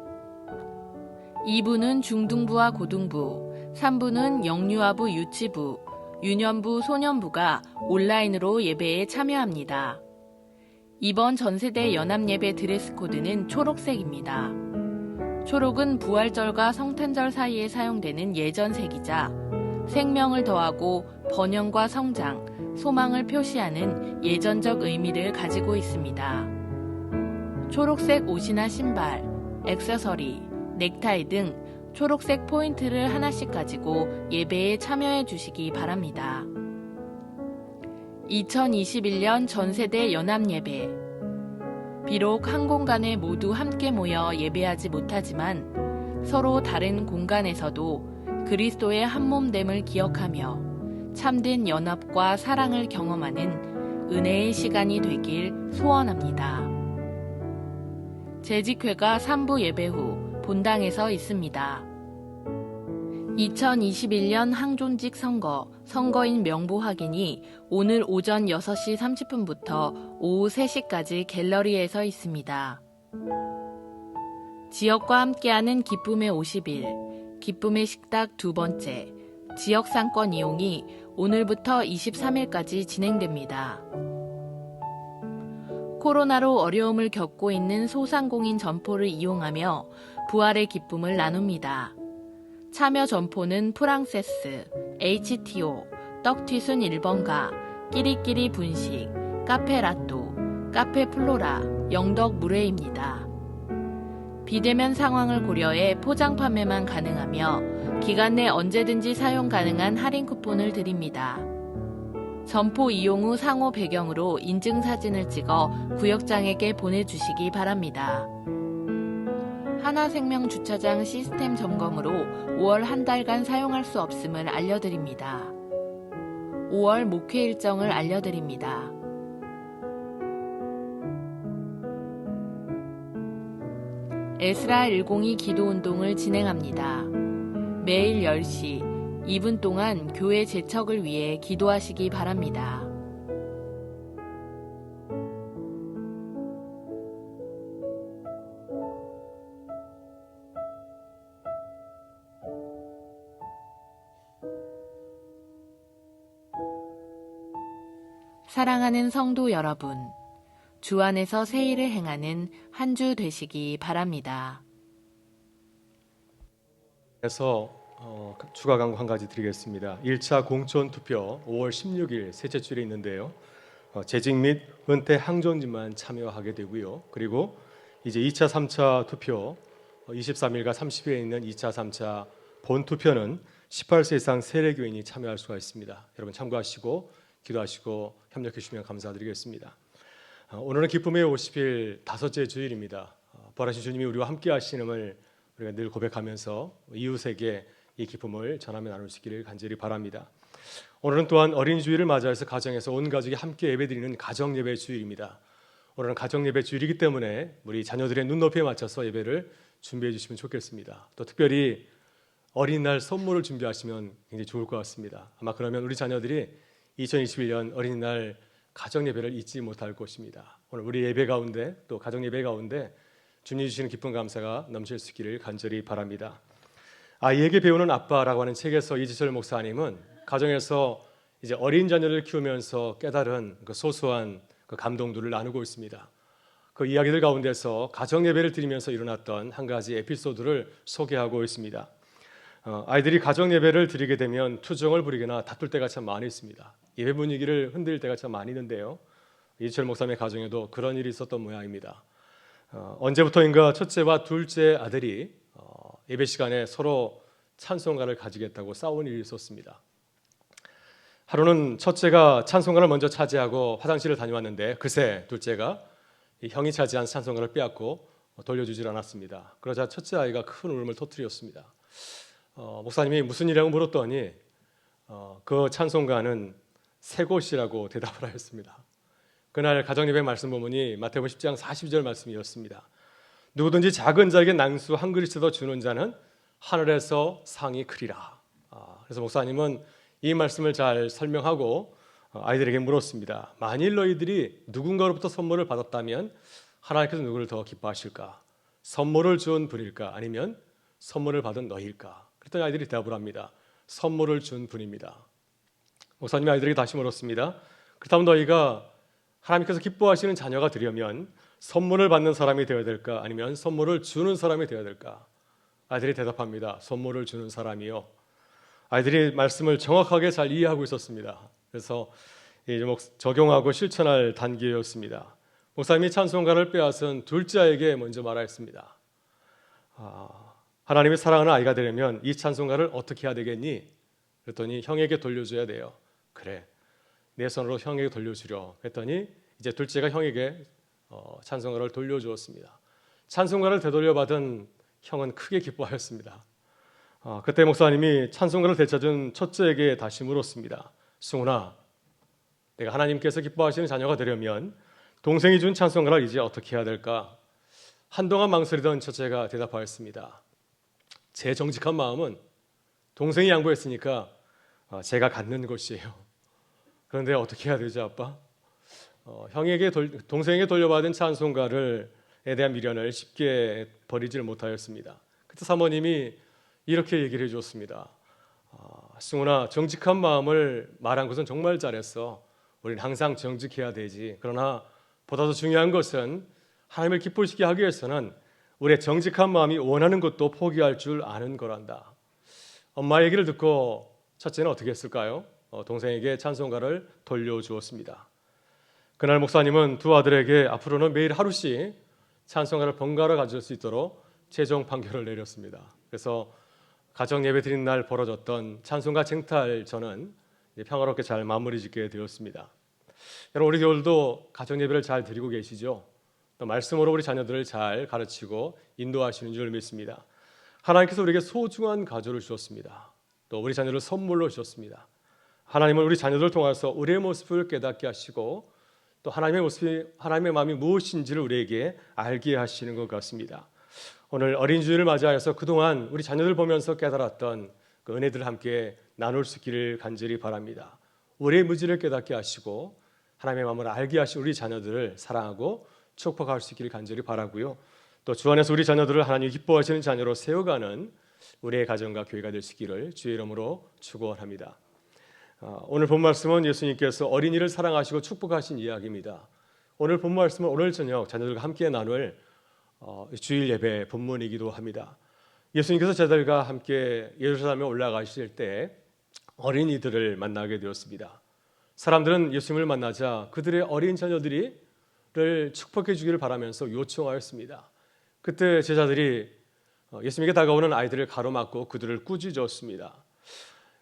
2부는 중등부와 고등부, 3부는 영유아부 유치부, 유년부 소년부가 온라인으로 예배에 참여합니다. 이번 전세대 연합예배 드레스 코드는 초록색입니다. 초록은 부활절과 성탄절 사이에 사용되는 예전 색이자 생명을 더하고 번영과 성장, 소망을 표시하는 예전적 의미를 가지고 있습니다. 초록색 옷이나 신발, 액세서리, 넥타이 등 초록색 포인트를 하나씩 가지고 예배에 참여해 주시기 바랍니다. 2021년 전세대 연합예배. 비록 한 공간에 모두 함께 모여 예배하지 못하지만 서로 다른 공간에서도 그리스도의 한몸됨을 기억하며 참된 연합과 사랑을 경험하는 은혜의 시간이 되길 소원합니다. 재직회가 3부 예배 후 본당에서 있습니다. 2021년 항존직 선거인 명부 확인이 오늘 오전 6시 30분부터 오후 3시까지 갤러리에서 있습니다. 지역과 함께하는 기쁨의 50일, 기쁨의 식탁 2번째, 지역 상권 이용이 오늘부터 23일까지 진행됩니다. 코로나로 어려움을 겪고 있는 소상공인 점포를 이용하며 부활의 기쁨을 나눕니다. 참여 점포는 프랑세스, HTO, 떡튀순 1번가, 끼리끼리 분식, 카페 라또, 카페 플로라, 영덕 물회입니다. 비대면 상황을 고려해 포장 판매만 가능하며 기간 내 언제든지 사용 가능한 할인 쿠폰을 드립니다. 점포 이용 후 상호 배경으로 인증사진을 찍어 구역장에게 보내주시기 바랍니다. 하나생명 주차장 시스템 점검으로 5월 한 달간 사용할 수 없음을 알려드립니다. 5월 목회 일정을 알려드립니다. 에스라 102 기도운동을 진행합니다. 매일 10시 2분 동안 교회 재척을 위해 기도하시기 바랍니다. 사랑하는 성도 여러분, 주 안에서 새 일을 행하는 한 주 되시기 바랍니다. 그래서 추가 광고 한 가지 드리겠습니다. 1차 공천 투표 5월 16일 셋째 주일에 있는데요. 재직 및 은퇴 항존직만 참여하게 되고요. 그리고 이제 2차, 3차 투표 23일과 30일에 있는 2차, 3차 본 투표는 18세 이상 세례교인이 참여할 수가 있습니다. 여러분 참고하시고 기도하시고 협력해 주시면 감사드리겠습니다. 오늘은 기쁨의 50일 다섯째 주일입니다. 부활하신 주님이 우리와 함께 하시는을 우리가 늘 고백하면서 이웃에게 이 기쁨을 전하며 나눌 수 있기를 간절히 바랍니다. 오늘은 또한 어린이 주일을 맞이해서 가정에서 온 가족이 함께 예배드리는 가정 예배 주일입니다. 오늘은 가정 예배 주일이기 때문에 우리 자녀들의 눈높이에 맞춰서 예배를 준비해 주시면 좋겠습니다. 또 특별히 어린이날 선물을 준비하시면 굉장히 좋을 것 같습니다. 아마 그러면 우리 자녀들이 2021년 어린이날 가정 예배를 잊지 못할 것입니다. 오늘 우리 예배 가운데 또 가정 예배 가운데 주님 주시는 기쁨 감사가 넘칠 수 있기를 간절히 바랍니다. 아이에게 배우는 아빠라고 하는 책에서 이지철 목사님은 가정에서 이제 어린 자녀를 키우면서 깨달은 그 소소한 그 감동들을 나누고 있습니다. 그 이야기들 가운데서 가정 예배를 드리면서 일어났던 한 가지 에피소드를 소개하고 있습니다. 아이들이 가정 예배를 드리게 되면 투정을 부리거나 다툴 때가 참 많이 있습니다. 예배 분위기를 흔들 때가 참 많이 있는데요. 이지철 목사님의 가정에도 그런 일이 있었던 모양입니다. 언제부터인가 첫째와 둘째 아들이 예배 시간에 서로 찬송가를 가지겠다고 싸운 일이 있었습니다. 하루는 첫째가 찬송가를 먼저 차지하고 화장실을 다녀왔는데 그새 둘째가 형이 차지한 찬송가를 빼앗고 돌려주질 않았습니다. 그러자 첫째 아이가 큰 울음을 터뜨렸습니다. 목사님이 무슨 일이라고 물었더니 그 찬송가는 새 곳이라고 대답을 하였습니다. 그날 가정예배 말씀 본문이 마태복음 10장 42절 말씀이었습니다. 누구든지 작은 자에게 낭수 한 그릇이라도 주는 자는 하늘에서 상이 크리라. 그래서 목사님은 이 말씀을 잘 설명하고 아이들에게 물었습니다. 만일 너희들이 누군가로부터 선물을 받았다면 하나님께서 누구를 더 기뻐하실까? 선물을 준 분일까? 아니면 선물을 받은 너희일까? 그랬더니 아이들이 대답을 합니다. 선물을 준 분입니다. 목사님이 아이들에게 다시 물었습니다. 그렇다면 너희가 하나님께서 기뻐하시는 자녀가 되려면 선물을 받는 사람이 되어야 될까? 아니면 선물을 주는 사람이 되어야 될까? 아이들이 대답합니다. 선물을 주는 사람이요. 아이들이 말씀을 정확하게 잘 이해하고 있었습니다. 그래서 적용하고 실천할 단계였습니다. 목사님이 찬송가를 빼앗은 둘째 아이에게 먼저 말하였습니다. 하나님의 사랑하는 아이가 되려면 이 찬송가를 어떻게 해야 되겠니? 그랬더니 형에게 돌려줘야 돼요. 그래, 내 손으로 형에게 돌려주려 했더니 이제 둘째가 형에게 찬송가를 돌려주었습니다. 찬송가를 되돌려받은 형은 크게 기뻐하였습니다. 그때 목사님이 찬송가를 되찾은 첫째에게 다시 물었습니다. 승훈아, 내가 하나님께서 기뻐하시는 자녀가 되려면 동생이 준 찬송가를 이제 어떻게 해야 될까? 한동안 망설이던 첫째가 대답하였습니다. 제 정직한 마음은 동생이 양보했으니까 제가 갖는 것이에요. 그런데 어떻게 해야 되죠, 아빠? 동생에게 돌려받은 찬송가에 대한 미련을 쉽게 버리질 못하였습니다. 그때 사모님이 이렇게 얘기를 해주었습니다. 승훈아, 정직한 마음을 말한 것은 정말 잘했어. 우리는 항상 정직해야 되지. 그러나 보다 더 중요한 것은 하나님을 기쁘시게 하기 위해서는 우리의 정직한 마음이 원하는 것도 포기할 줄 아는 거란다. 엄마 얘기를 듣고 첫째는 어떻게 했을까요? 동생에게 찬송가를 돌려주었습니다. 그날 목사님은 두 아들에게 앞으로는 매일 하루씩 찬송가를 번갈아 가질 수 있도록 최종 판결을 내렸습니다. 그래서 가정 예배 드리는 날 벌어졌던 찬송가 쟁탈전은 평화롭게 잘 마무리 짓게 되었습니다. 여러분, 우리 교회도 가정 예배를 잘 드리고 계시죠? 또 말씀으로 우리 자녀들을 잘 가르치고 인도하시는 줄 믿습니다. 하나님께서 우리에게 소중한 가족을 주셨습니다. 또 우리 자녀를 선물로 주셨습니다. 하나님은 우리 자녀들을 통해서 우리의 모습을 깨닫게 하시고 또 하나님의 마음이 무엇인지를 우리에게 알게 하시는 것 같습니다. 오늘 어린 주일을 맞이하여서 그동안 우리 자녀들 보면서 깨달았던 그 은혜들을 함께 나눌 수 있기를 간절히 바랍니다. 우리의 무지를 깨닫게 하시고 하나님의 마음을 알게 하신 우리 자녀들을 사랑하고 축복할 수 있기를 간절히 바라고요. 또 주 안에서 우리 자녀들을 하나님이 기뻐하시는 자녀로 세워가는 우리의 가정과 교회가 될 수 있기를 주의 이름으로 축원합니다. 오늘 본 말씀은 예수님께서 어린이를 사랑하시고 축복하신 이야기입니다. 오늘 본 말씀은 오늘 저녁 자녀들과 함께 나눌 주일 예배 본문이기도 합니다. 예수님께서 제자들과 함께 예루살렘에 올라가실 때 어린이들을 만나게 되었습니다. 사람들은 예수님을 만나자 그들의 어린 자녀들을 축복해 주기를 바라면서 요청하였습니다. 그때 제자들이 예수님에게 다가오는 아이들을 가로막고 그들을 꾸짖었습니다.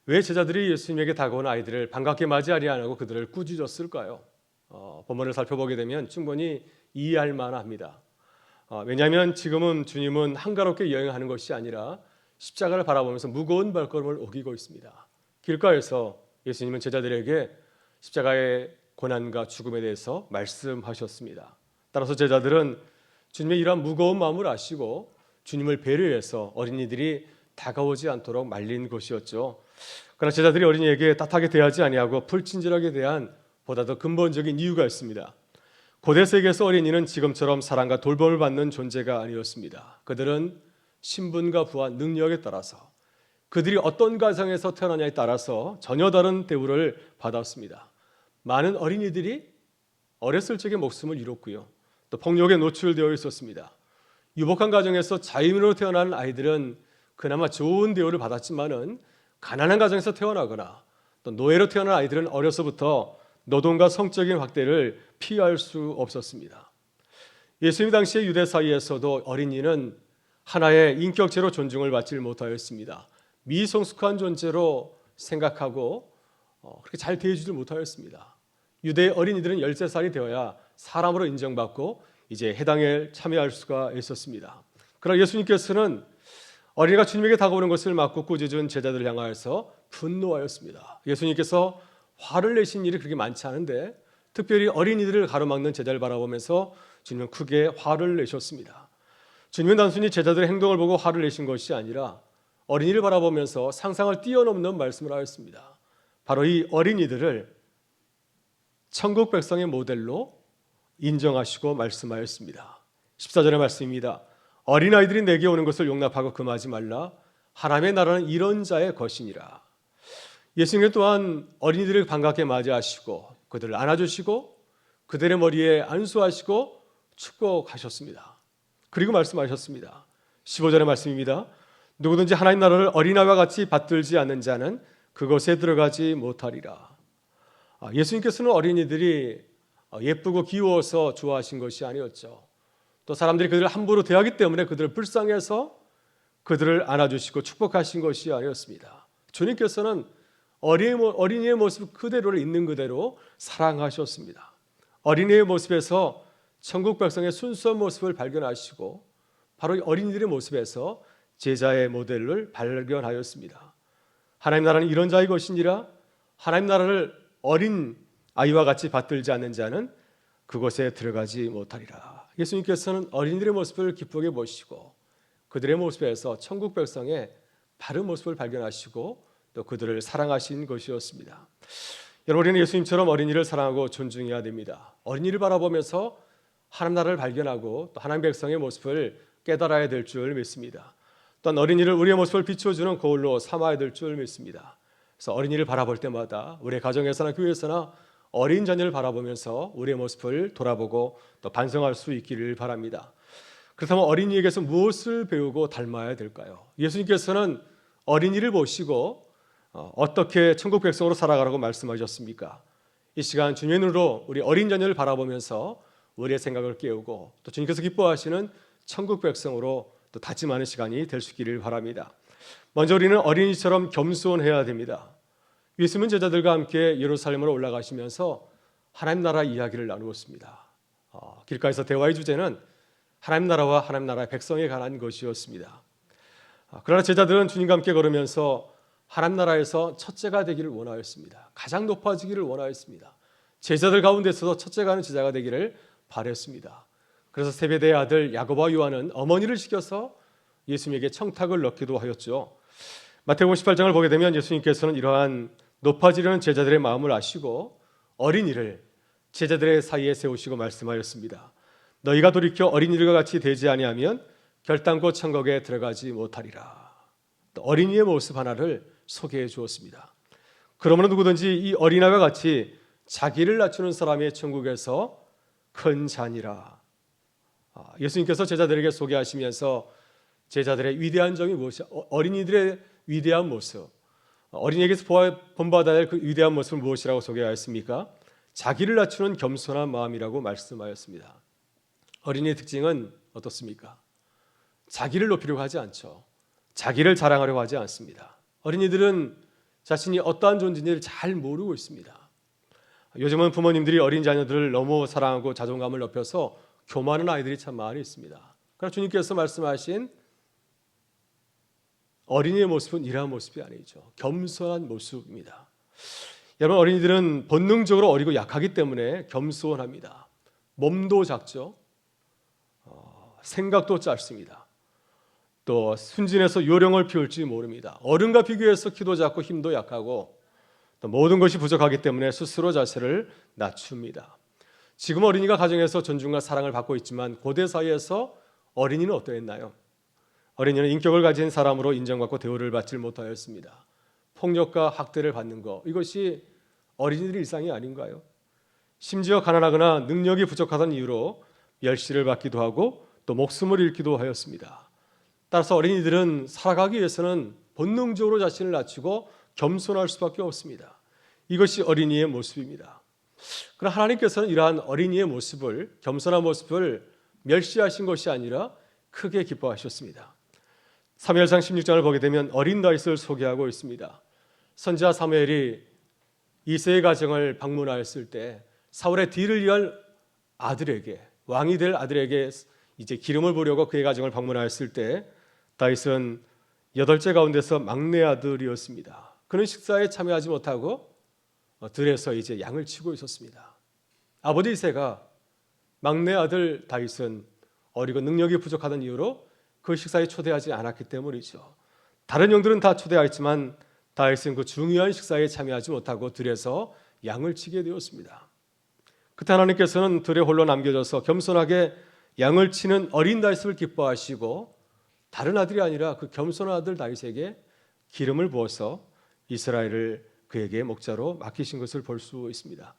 왜 제자들이 예수님에게 다가오는 아이들을 반갑게 맞이하려 안 하고 그들을 꾸짖었을까요? 본문을 살펴보게 되면 충분히 이해할 만합니다. 왜냐하면 지금은 주님은 한가롭게 여행하는 것이 아니라 십자가를 바라보면서 무거운 발걸음을 옮기고 있습니다. 길가에서 예수님은 제자들에게 십자가의 고난과 죽음에 대해서 말씀하셨습니다. 따라서 제자들은 주님의 이러한 무거운 마음을 아시고 주님을 배려해서 어린이들이 다가오지 않도록 말린 것이었죠. 그러나 제자들이 어린이에게 따뜻하게 대하지 아니하고 불친절하게 대한 보다 더 근본적인 이유가 있습니다. 고대 세계에서 어린이는 지금처럼 사랑과 돌봄을 받는 존재가 아니었습니다. 그들은 신분과 부와 능력에 따라서 그들이 어떤 가정에서 태어나냐에 따라서 전혀 다른 대우를 받았습니다. 많은 어린이들이 어렸을 적에 목숨을 잃었고요. 또 폭력에 노출되어 있었습니다. 유복한 가정에서 자유인으로 태어난 아이들은 그나마 좋은 대우를 받았지만은 가난한 가정에서 태어나거나 또 노예로 태어난 아이들은 어려서부터 노동과 성적인 학대를 피할 수 없었습니다. 예수님 당시의 유대 사이에서도 어린이는 하나의 인격체로 존중을 받지 못하였습니다. 미성숙한 존재로 생각하고 그렇게 잘 대해주지 못하였습니다. 유대의 어린이들은 13살이 되어야 사람으로 인정받고 이제 해당에 참여할 수가 있었습니다. 그러나 예수님께서는 어린이가 주님에게 다가오는 것을 막고 꾸짖은 제자들을 향하여서 분노하였습니다. 예수님께서 화를 내신 일이 그렇게 많지 않은데 특별히 어린이들을 가로막는 제자를 바라보면서 주님은 크게 화를 내셨습니다. 주님은 단순히 제자들의 행동을 보고 화를 내신 것이 아니라 어린이를 바라보면서 상상을 뛰어넘는 말씀을 하였습니다. 바로 이 어린이들을 천국 백성의 모델로 인정하시고 말씀하였습니다. 14절의 말씀입니다. 어린아이들이 내게 오는 것을 용납하고 금하지 말라. 하나님의 나라는 이런 자의 것이니라. 예수님 또한 어린이들을 반갑게 맞이하시고 그들을 안아주시고 그들의 머리에 안수하시고 축복하셨습니다. 그리고 말씀하셨습니다. 15절의 말씀입니다. 누구든지 하나님 나라를 어린아이와 같이 받들지 않는 자는 그것에 들어가지 못하리라. 예수님께서는 어린이들이 예쁘고 귀여워서 좋아하신 것이 아니었죠. 또 사람들이 그들을 함부로 대하기 때문에 그들을 불쌍해서 그들을 안아주시고 축복하신 것이 아니었습니다. 주님께서는 어린이의 모습 그대로를 있는 그대로 사랑하셨습니다. 어린이의 모습에서 천국 백성의 순수한 모습을 발견하시고 바로 어린이들의 모습에서 제자의 모델을 발견하였습니다. 하나님 나라는 이런 자의 것이니라. 하나님 나라를 어린 아이와 같이 받들지 않는 자는 그곳에 들어가지 못하리라. 예수님께서는 어린이들의 모습을 기쁘게 보시고 그들의 모습에서 천국 백성의 바른 모습을 발견하시고 또 그들을 사랑하신 것이었습니다. 여러분, 우리는 예수님처럼 어린이를 사랑하고 존중해야 됩니다. 어린이를 바라보면서 하나님 나라를 발견하고 또 하나님 백성의 모습을 깨달아야 될 줄 믿습니다. 또한 어린이를 우리의 모습을 비춰주는 거울로 삼아야 될 줄 믿습니다. 그래서 어린이를 바라볼 때마다 우리의 가정에서나 교회에서나 어린 자녀를 바라보면서 우리의 모습을 돌아보고 또 반성할 수 있기를 바랍니다. 그렇다면 어린이에게서 무엇을 배우고 닮아야 될까요? 예수님께서는 어린이를 보시고 어떻게 천국 백성으로 살아가라고 말씀하셨습니까? 이 시간 주님의 눈으로 우리 어린 자녀를 바라보면서 우리의 생각을 깨우고 또 주님께서 기뻐하시는 천국 백성으로 또 다짐하는 시간이 될 수 있기를 바랍니다. 먼저 우리는 어린이처럼 겸손해야 됩니다. 예수님은 제자들과 함께 예루살렘으로 올라가시면서 하나님 나라 이야기를 나누었습니다. 길가에서 대화의 주제는 하나님 나라와 하나님 나라의 백성에 관한 것이었습니다. 그러나 제자들은 주님과 함께 걸으면서 하나님 나라에서 첫째가 되기를 원하였습니다. 가장 높아지기를 원하였습니다. 제자들 가운데서도 첫째가 하는 제자가 되기를 바랬습니다. 그래서 세베대의 아들 야고보와 요한은 어머니를 시켜서 예수님에게 청탁을 넣기도 하였죠. 마태복음 18장을 보게 되면 예수님께서는 이러한 높아지려는 제자들의 마음을 아시고 어린이를 제자들의 사이에 세우시고 말씀하였습니다. 너희가 돌이켜 어린이들과 같이 되지 아니하면 결단코 천국에 들어가지 못하리라. 또 어린이의 모습 하나를 소개해 주었습니다. 그러므로 누구든지 이 어린아이와 같이 자기를 낮추는 사람의 천국에서 큰 자니라. 예수님께서 제자들에게 소개하시면서 제자들의 위대한 점이 무엇이, 어린이들의 위대한 모습, 어린이에게서 본받아야 할 그 위대한 모습은 무엇이라고 소개하였습니까? 자기를 낮추는 겸손한 마음이라고 말씀하였습니다. 어린이의 특징은 어떻습니까? 자기를 높이려고 하지 않죠. 자기를 자랑하려고 하지 않습니다. 어린이들은 자신이 어떠한 존재인지를 잘 모르고 있습니다. 요즘은 부모님들이 어린 자녀들을 너무 사랑하고 자존감을 높여서 교만한 아이들이 참 많이 있습니다. 그러나 주님께서 말씀하신 어린이의 모습은 이러한 모습이 아니죠. 겸손한 모습입니다. 여러분, 어린이들은 본능적으로 어리고 약하기 때문에 겸손합니다. 몸도 작죠. 생각도 짧습니다. 또 순진해서 요령을 피울지 모릅니다. 어른과 비교해서 키도 작고 힘도 약하고 또 모든 것이 부족하기 때문에 스스로 자세를 낮춥니다. 지금 어린이가 가정에서 존중과 사랑을 받고 있지만 고대 사회에서 어린이는 어떠했나요? 어린이는 인격을 가진 사람으로 인정받고 대우를 받지 못하였습니다. 폭력과 학대를 받는 것, 이것이 어린이들의 일상이 아닌가요? 심지어 가난하거나 능력이 부족하다는 이유로 멸시를 받기도 하고 또 목숨을 잃기도 하였습니다. 따라서 어린이들은 살아가기 위해서는 본능적으로 자신을 낮추고 겸손할 수밖에 없습니다. 이것이 어린이의 모습입니다. 그러나 하나님께서는 이러한 어린이의 모습을, 겸손한 모습을 멸시하신 것이 아니라 크게 기뻐하셨습니다. 사무엘상 16장을 보게 되면 어린 다윗을 소개하고 있습니다. 선지자 사무엘이 이새의 가정을 방문하였을 때 사울의 뒤를 이을 아들에게, 왕이 될 아들에게 이제 기름을 부려고 그의 가정을 방문하였을 때 다윗은 8째 가운데서 막내 아들이었습니다. 그는 식사에 참여하지 못하고 들에서 이제 양을 치고 있었습니다. 아버지 이새가 막내 아들 다윗은 어리고 능력이 부족하다는 이유로 그 식사에 초대하지 않았기 때문이죠. 다른 영들은 다 초대하였지만 다윗은 그 중요한 식사에 참여하지 못하고 들에서 양을 치게 되었습니다. 그때 하나님께서는 들에 홀로 남겨져서 겸손하게 양을 치는 어린 다윗을 기뻐하시고 다른 아들이 아니라 그 겸손한 아들 다윗에게 기름을 부어서 이스라엘을 그에게 목자로 맡기신 것을 볼 수 있습니다.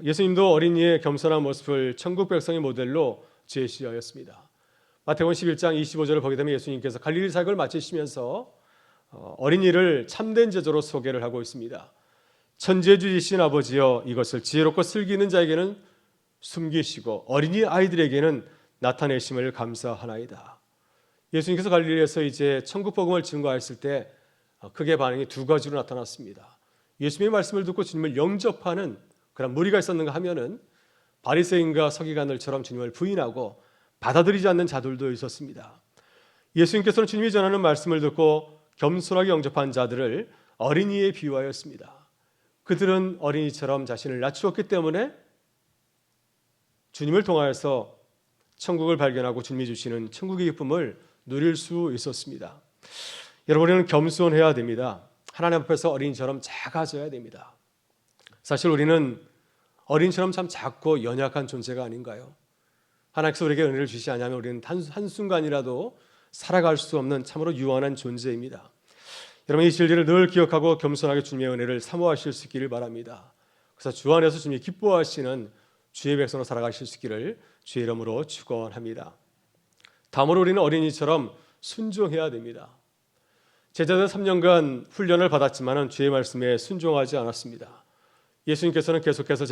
예수님도 어린이의 겸손한 모습을 천국 백성의 모델로 제시하였습니다. 마태복음 11장 25절을 보게 되면 예수님께서 갈릴리 사역을 마치시면서 어린이를 참된 제자로 소개를 하고 있습니다. 천재주이신 아버지여, 이것을 지혜롭고 슬기 있는 자에게는 숨기시고 어린이 아이들에게는 나타내심을 감사하나이다. 예수님께서 갈릴리에서 이제 천국 복음을 증거하였을 때 크게 반응이 두 가지로 나타났습니다. 예수님의 말씀을 듣고 주님을 영접하는 그런 무리가 있었는가 하면은 바리새인과 서기관들처럼 주님을 부인하고 받아들이지 않는 자들도 있었습니다. 예수님께서는 주님이 전하는 말씀을 듣고 겸손하게 영접한 자들을 어린이에 비유하였습니다. 그들은 어린이처럼 자신을 낮추었기 때문에 주님을 통하여서 천국을 발견하고 주님이 주시는 천국의 기쁨을 누릴 수 있었습니다. 여러분, 우리는 겸손해야 됩니다. 하나님 앞에서 어린이처럼 작아져야 됩니다. 사실 우리는 어린이처럼 참 작고 연약한 존재가 아닌가요? 하나님께서 우리에게 은혜를 주시지 않으면 우리는 한순간이라도 살아갈 수 없는 참으로 유한한 존재입니다. 여러분, 이 진리를 늘 기억하고 겸손하게 주님의 은혜를 사모하실 수 있기를 바랍니다. 그래서 주 안에서 주님이 기뻐하시는 주의 백성으로 살아가실 수 있기를 주의 이름으로 축원합니다. 다음으로 우리는 어린이처럼 순종해야 됩니다. 제자들 3년간 훈련을 받았지만 주의 말씀에 순종하지 않았습니다. 예수님께서는 계속해서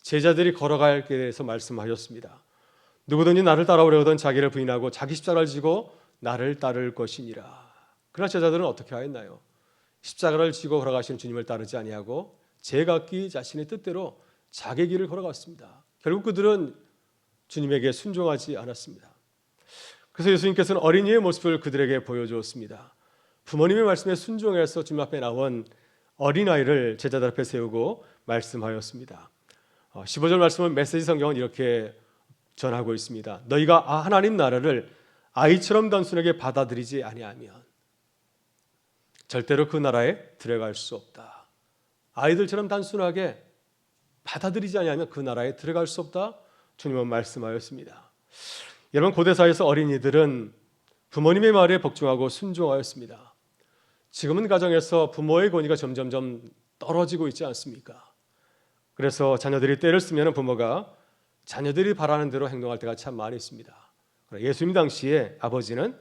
제자들이 걸어갈 길에 대해서 말씀하셨습니다. 누구든지 나를 따라오려거든 자기를 부인하고 자기 십자가를 지고 나를 따를 것이니라. 그러나 제자들은 어떻게 하였나요? 십자가를 지고 걸어가시는 주님을 따르지 아니하고 제각기 자신의 뜻대로 자기 길을 걸어갔습니다. 결국 그들은 주님에게 순종하지 않았습니다. 그래서 예수님께서는 어린이의 모습을 그들에게 보여주었습니다. 부모님의 말씀에 순종해서 주님 앞에 나온 어린아이를 제자들 앞에 세우고 말씀하였습니다. 15절 말씀은 메시지 성경은 이렇게 전하고 있습니다. 너희가 하나님 나라를 아이처럼 단순하게 받아들이지 아니하면 절대로 그 나라에 들어갈 수 없다. 아이들처럼 단순하게 받아들이지 아니하면 그 나라에 들어갈 수 없다. 주님은 말씀하였습니다. 여러분, 고대사에서 어린이들은 부모님의 말에 복종하고 순종하였습니다. 지금은 가정에서 부모의 권위가 점점점 떨어지고 있지 않습니까? 그래서 자녀들이 때를 쓰면 부모가 자녀들이 바라는 대로 행동할 때가 참 많이 있습니다. 예수님 당시에 아버지는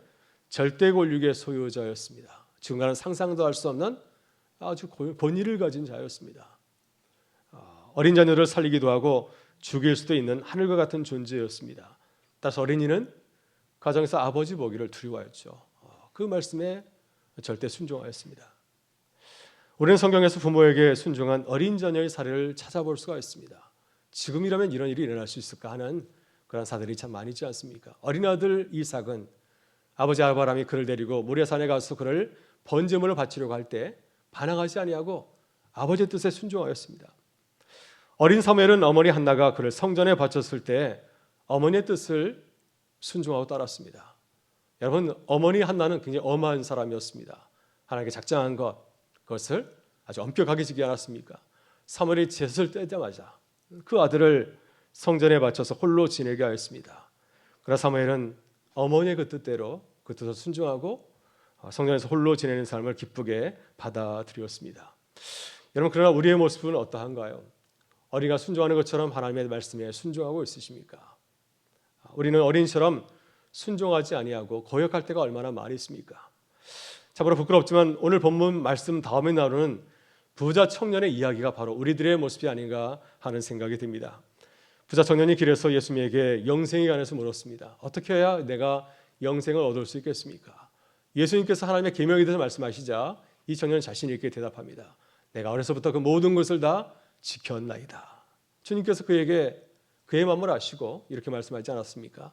절대 권력의 소유자였습니다. 지금과는 상상도 할 수 없는 아주 권위를 가진 자였습니다. 어린 자녀를 살리기도 하고 죽일 수도 있는 하늘과 같은 존재였습니다. 따라서 어린이는 가정에서 아버지 보기를 두려워했죠. 그 말씀에 절대 순종하였습니다. 우리는 성경에서 부모에게 순종한 어린 자녀의 사례를 찾아볼 수가 있습니다. 지금이라면 이런 일이 일어날 수 있을까 하는 그런 사들이 참 많이 있지 않습니까? 어린 아들 이삭은 아버지 아브라함이 그를 데리고 모리아산에 가서 그를 번제물을 바치려고 할 때 반항하지 아니하고 아버지의 뜻에 순종하였습니다. 어린 사무엘은 어머니 한나가 그를 성전에 바쳤을 때 어머니의 뜻을 순종하고 따랐습니다. 여러분, 어머니 한나는 굉장히 엄한 사람이었습니다. 하나님께 작정한 그것을 아주 엄격하게 지키지 않았습니까? 사무엘이 젯을 떼자마자 그 아들을 성전에 바쳐서 홀로 지내게 하였습니다. 그러나 사무엘은 어머니의 그 뜻대로 그 뜻을 순종하고 성전에서 홀로 지내는 삶을 기쁘게 받아들였습니다. 여러분, 그러나 우리의 모습은 어떠한가요? 어린이가 순종하는 것처럼 하나님의 말씀에 순종하고 있으십니까? 우리는 어린이처럼 순종하지 아니하고 거역할 때가 얼마나 많이 있습니까? 참으로 부끄럽지만 오늘 본문 말씀 다음에 나오는 부자 청년의 이야기가 바로 우리들의 모습이 아닌가 하는 생각이 듭니다. 부자 청년이 길에서 예수님에게 영생에 관해서 물었습니다. 어떻게 해야 내가 영생을 얻을 수 있겠습니까? 예수님께서 하나님의 계명에 대해서 말씀하시자 이 청년은 자신 있게 대답합니다. 내가 어려서부터 그 모든 것을 다 지켰나이다. 주님께서 그에게 그의 마음을 아시고 이렇게 말씀하지 않았습니까?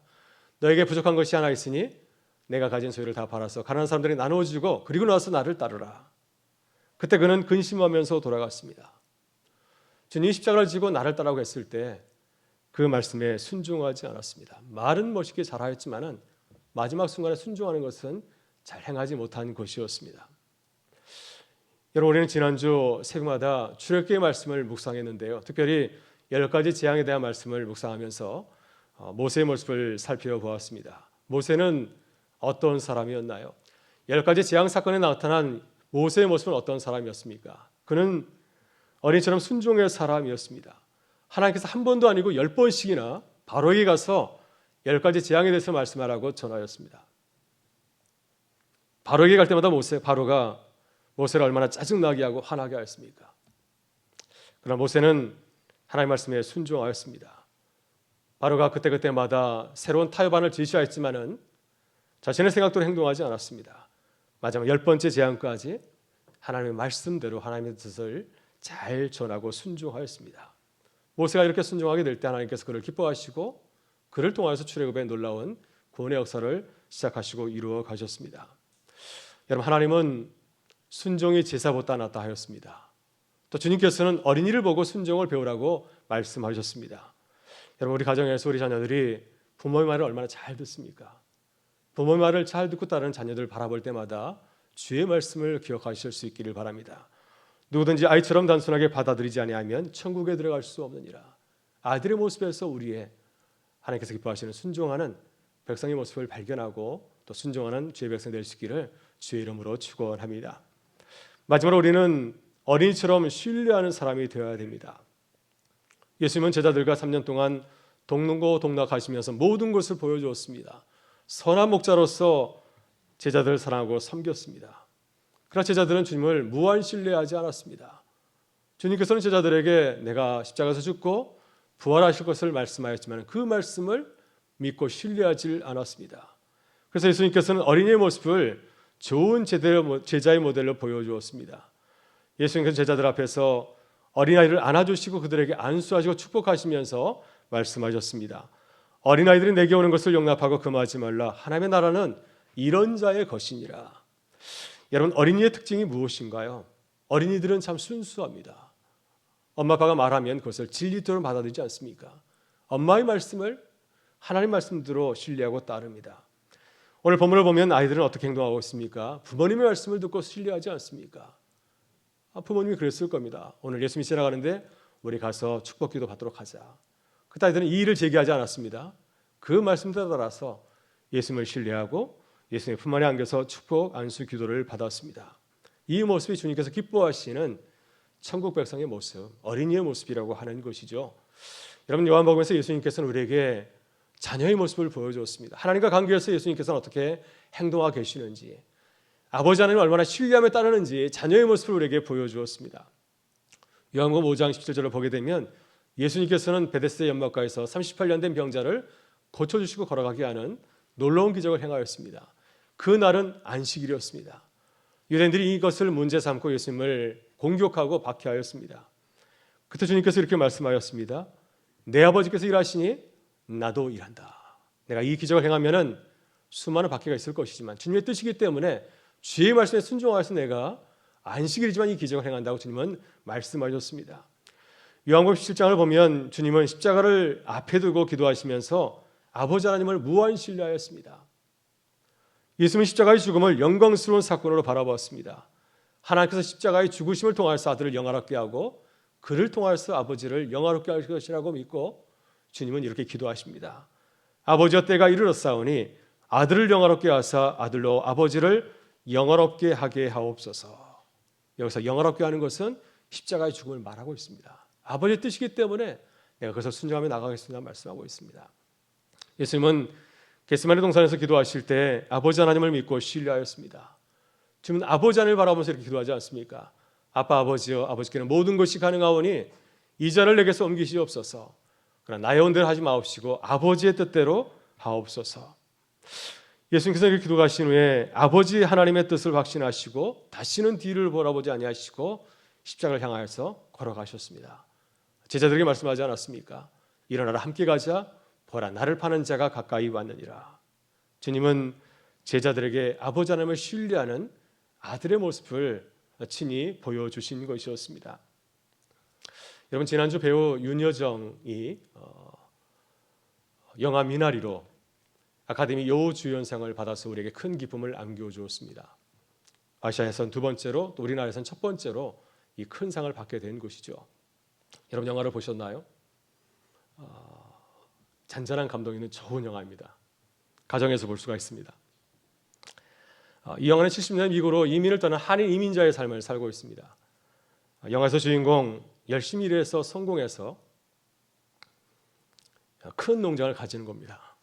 너에게 부족한 것이 하나 있으니 내가 가진 소유를 다 팔아서 가난한 사람들에게 나누어주고 그리고 나서 나를 따르라. 그때 그는 근심하면서 돌아갔습니다. 주님이 십자가를 지고 나를 따라고 했을 때 그 말씀에 순종하지 않았습니다. 말은 멋있게 잘하였지만은 마지막 순간에 순종하는 것은 잘 행하지 못한 것이었습니다. 여러분, 우리는 지난주 새벽마다 출애굽기의 말씀을 묵상했는데요. 특별히 10가지 재앙에 대한 말씀을 묵상하면서 모세의 모습을 살펴보았습니다. 모세는 어떤 사람이었나요? 10가지 재앙 사건에 나타난 모세의 모습은 어떤 사람이었습니까? 그는 어린이처럼 순종의 사람이었습니다. 하나님께서 한 번도 아니고 10번씩이나 바로에게 가서 10가지 재앙에 대해서 말씀하라고 전하였습니다. 바로에게 갈 때마다 바로가 모세를 얼마나 짜증나게 하고 화나게 하였습니까? 그러나 모세는 하나님의 말씀에 순종하였습니다. 바로가 그때그때마다 새로운 타협안을 제시하였지만은 자신의 생각대로 행동하지 않았습니다. 마지막 10번째 재앙까지 하나님의 말씀대로 하나님의 뜻을 잘 전하고 순종하였습니다. 모세가 이렇게 순종하게 될 때 하나님께서 그를 기뻐하시고 그를 통하여서 출애굽의 놀라운 구원의 역사를 시작하시고 이루어 가셨습니다. 여러분, 하나님은 순종이 제사보다 낫다 하였습니다. 또 주님께서는 어린이를 보고 순종을 배우라고 말씀하셨습니다. 여러분, 우리 가정에서 우리 자녀들이 부모의 말을 얼마나 잘 듣습니까? 부모의 말을 잘 듣고 따르는 자녀들을 바라볼 때마다 주의 말씀을 기억하실 수 있기를 바랍니다. 누구든지 아이처럼 단순하게 받아들이지 아니하면 천국에 들어갈 수 없느니라. 아들의 모습에서 우리의 하나님께서 기뻐하시는 순종하는 백성의 모습을 발견하고 또 순종하는 주의 백성 될 수 있기를 주의 이름으로 축원합니다. 마지막으로 우리는 어린이처럼 신뢰하는 사람이 되어야 됩니다. 예수님은 제자들과 3년 동안 동능고 동락 하시면서 모든 것을 보여주었습니다. 선한 목자로서 제자들을 사랑하고 섬겼습니다. 그러나 제자들은 주님을 무한 신뢰하지 않았습니다. 주님께서는 제자들에게 내가 십자가에서 죽고 부활하실 것을 말씀하였지만 그 말씀을 믿고 신뢰하지 않았습니다. 그래서 예수님께서는 어린이의 모습을 좋은 제자의 모델로 보여주었습니다. 예수님께서 제자들 앞에서 어린아이를 안아주시고 그들에게 안수하시고 축복하시면서 말씀하셨습니다. 어린아이들이 내게 오는 것을 용납하고 금하지 말라. 하나님의 나라는 이런 자의 것이니라. 여러분, 어린이의 특징이 무엇인가요? 어린이들은 참 순수합니다. 엄마 아빠가 말하면 그것을 진리대로 받아들이지 않습니까? 엄마의 말씀을 하나님 말씀대로 신뢰하고 따릅니다. 오늘 본문을 보면 아이들은 어떻게 행동하고 있습니까? 부모님의 말씀을 듣고 신뢰하지 않습니까? 부모님이 그랬을 겁니다. 오늘 예수님이 지나가는데 우리 가서 축복기도 받도록 하자. 그때 아이들은 이의를 제기하지 않았습니다. 그 말씀대로 따라서 예수님을 신뢰하고 예수님의 품 안에 안겨서 축복 안수 기도를 받았습니다. 이 모습이 주님께서 기뻐하시는 천국 백성의 모습, 어린이의 모습이라고 하는 것이죠. 여러분, 요한복음에서 예수님께서는 우리에게 자녀의 모습을 보여주었습니다. 하나님과 관계에서 예수님께서는 어떻게 행동하고 계시는지, 아버지 하나님을 얼마나 신뢰하며 따르는지 자녀의 모습을 우리에게 보여주었습니다. 요한복음 5장 17절을 보게 되면 예수님께서는 베데스다 연못가에서 38년 된 병자를 고쳐주시고 걸어가게 하는 놀라운 기적을 행하였습니다. 그 날은 안식일이었습니다. 유대인들이 이것을 문제 삼고 예수님을 공격하고 박해하였습니다. 그때 주님께서 이렇게 말씀하였습니다. 내 아버지께서 일하시니 나도 일한다. 내가 이 기적을 행하면은 수많은 박해가 있을 것이지만 주님의 뜻이기 때문에 주의 말씀에 순종하여서 내가 안식일이지만 이 기적을 행한다고 주님은 말씀하셨습니다. 요한복음 17장을 보면 주님은 십자가를 앞에 두고 기도하시면서 아버지 하나님을 무한 신뢰하였습니다. 예수님은 십자가의 죽음을 영광스러운 사건으로 바라보았습니다. 하나님께서 십자가의 죽으심을 통하여서 아들을 영화롭게 하고 그를 통하여서 아버지를 영화롭게 할 것이라고 믿고 주님은 이렇게 기도하십니다. 아버지여 때가 이르렀사오니 아들을 영화롭게 하사 아들로 아버지를 영화롭게 하게 하옵소서. 여기서 영화롭게 하는 것은 십자가의 죽음을 말하고 있습니다. 아버지의 뜻이기 때문에 내가 그것을 순종하며 나가겠습니다 말씀하고 있습니다. 예수님은 겟세마네 동산에서 기도하실 때 아버지 하나님을 믿고 신뢰하였습니다. 주님은 아버지 하나님을 바라보면서 이렇게 기도하지 않습니까? 아빠 아버지여, 아버지께는 모든 것이 가능하오니 이 자를 내게서 옮기시옵소서. 그러나 나의 온대로 하지 마옵시고 아버지의 뜻대로 하옵소서. 예수님께서 이렇게 기도하신 후에 아버지 하나님의 뜻을 확신하시고 다시는 뒤를 돌아보지 아니하시고 십자가를 향하여서 걸어가셨습니다. 제자들에게 말씀하지 않았습니까? 일어나라 함께 가자. 보라 나를 파는 자가 가까이 왔느니라. 주님은 제자들에게 아버지 하나님을 신뢰하는 아들의 모습을 친히 보여주신 것이었습니다. 여러분, 지난주 배우 윤여정이 영화 미나리로 아카데미 여우주연상을 받아서 우리에게 큰 기쁨을 안겨주었습니다. 아시아에선 두 번째로 또 우리나라에선 첫 번째로 이 큰 상을 받게 된 것이죠. 여러분, 영화를 보셨나요? 잔잔한 감동이 있는 좋은 영화입니다. 가정에서 볼 수가 있습니다. 이 영화는 70년 미국으로 이민을 떠난 한인 이민자의 삶을 살고 있습니다. 영화에서 주인공 열심히 일해서 성공해서 큰 농장을 가지는 겁니다.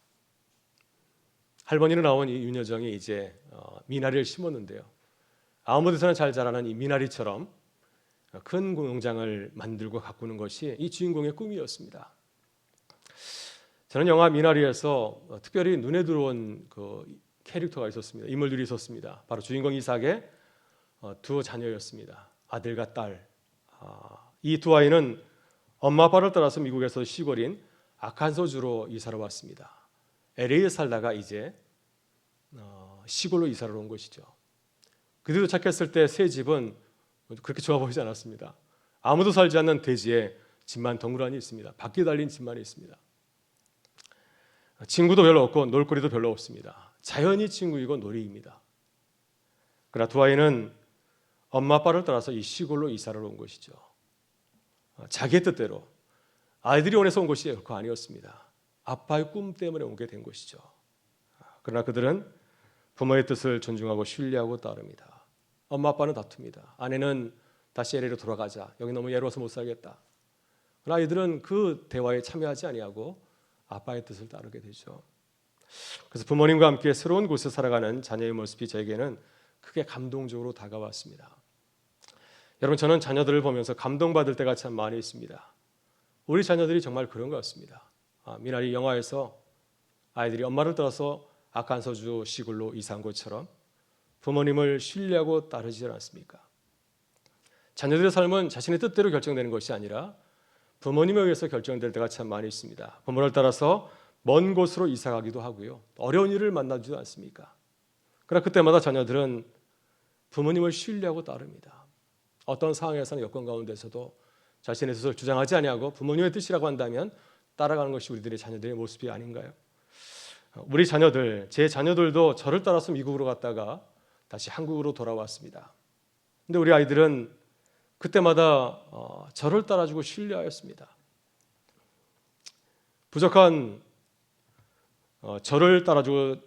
할머니로 나온 이 윤여정이 이제 미나리를 심었는데요. 아무 데서나 잘 자라는 이 미나리처럼 큰 농장을 만들고 가꾸는 것이 이 주인공의 꿈이었습니다. 저는 영화 미나리에서 특별히 눈에 들어온 그 캐릭터가 있었습니다. 인물들이 있었습니다. 바로 주인공 이삭의 두 자녀였습니다. 아들과 딸. 이 두 아이는 엄마 아빠를 따라서 미국에서 시골인 아칸소주로 이사를 왔습니다. LA에 살다가 이제 시골로 이사를 온 것이죠. 그들이 도착했을 때 새 집은 그렇게 좋아 보이지 않았습니다. 아무도 살지 않는 대지에 집만 덩그러니 있습니다. 바퀴 달린 집만 있습니다. 친구도 별로 없고 놀거리도 별로 없습니다. 자연이 친구이고 놀이입니다. 그러나 두 아이는 엄마 아빠를 따라서 이 시골로 이사를 온 것이죠. 자기의 뜻대로 아이들이 원해서 온 것이 결코 아니었습니다. 아빠의 꿈 때문에 오게 된 것이죠. 그러나 그들은 부모의 뜻을 존중하고 신뢰하고 따릅니다. 엄마 아빠는 다툽니다. 아내는 다시 LA로 돌아가자. 여기 너무 외로워서 못 살겠다. 그러나 아이들은 그 대화에 참여하지 아니하고 아빠의 뜻을 따르게 되죠. 그래서 부모님과 함께 새로운 곳에 살아가는 자녀의 모습이 저에게는 크게 감동적으로 다가왔습니다. 여러분, 저는 자녀들을 보면서 감동받을 때가 참 많이 있습니다. 우리 자녀들이 정말 그런 것 같습니다. 미나리 영화에서 아이들이 엄마를 따라서 아칸소주 시골로 이사한 것처럼 부모님을 신뢰하고 따르지 않습니까? 자녀들의 삶은 자신의 뜻대로 결정되는 것이 아니라 부모님에 의해서 결정될 때가 참 많이 있습니다. 부모를 따라서 먼 곳으로 이사 가기도 하고요. 어려운 일을 만나지도 않습니까? 그러나 그때마다 자녀들은 부모님을 신뢰하고 따릅니다. 어떤 상황에서는 여건 가운데서도 자신의 뜻을 주장하지 아니하고 부모님의 뜻이라고 한다면 따라가는 것이 우리들의 자녀들의 모습이 아닌가요? 우리 자녀들, 제 자녀들도 저를 따라서 미국으로 갔다가 다시 한국으로 돌아왔습니다. 근데 우리 아이들은 그때마다 저를 따라주고 신뢰하였습니다. 부족한 저를 따라주고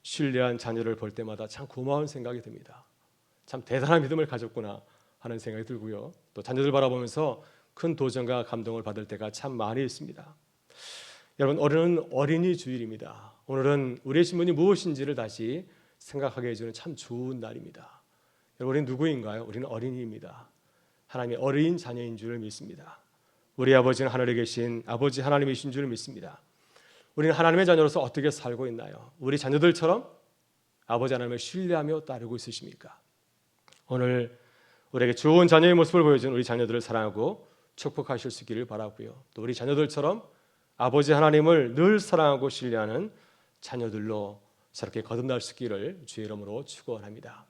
신뢰한 자녀를 볼 때마다 참 고마운 생각이 듭니다. 참 대단한 믿음을 가졌구나 하는 생각이 들고요. 또 자녀들 바라보면서 큰 도전과 감동을 받을 때가 참 많이 있습니다. 여러분, 오늘은 어린이 주일입니다. 오늘은 우리의 신분이 무엇인지를 다시 생각하게 해주는 참 좋은 날입니다. 여러분, 우리는 누구인가요? 우리는 어린이입니다. 하나님의 어린 자녀인 줄을 믿습니다. 우리 아버지는 하늘에 계신 아버지 하나님이신 줄을 믿습니다. 우리는 하나님의 자녀로서 어떻게 살고 있나요? 우리 자녀들처럼 아버지 하나님을 신뢰하며 따르고 있으십니까? 오늘 우리에게 좋은 자녀의 모습을 보여준 우리 자녀들을 사랑하고 축복하실 수 있기를 바라고요. 또 우리 자녀들처럼 아버지 하나님을 늘 사랑하고 신뢰하는 자녀들로 새롭게 거듭날 수 있기를 주의 이름으로 축원합니다.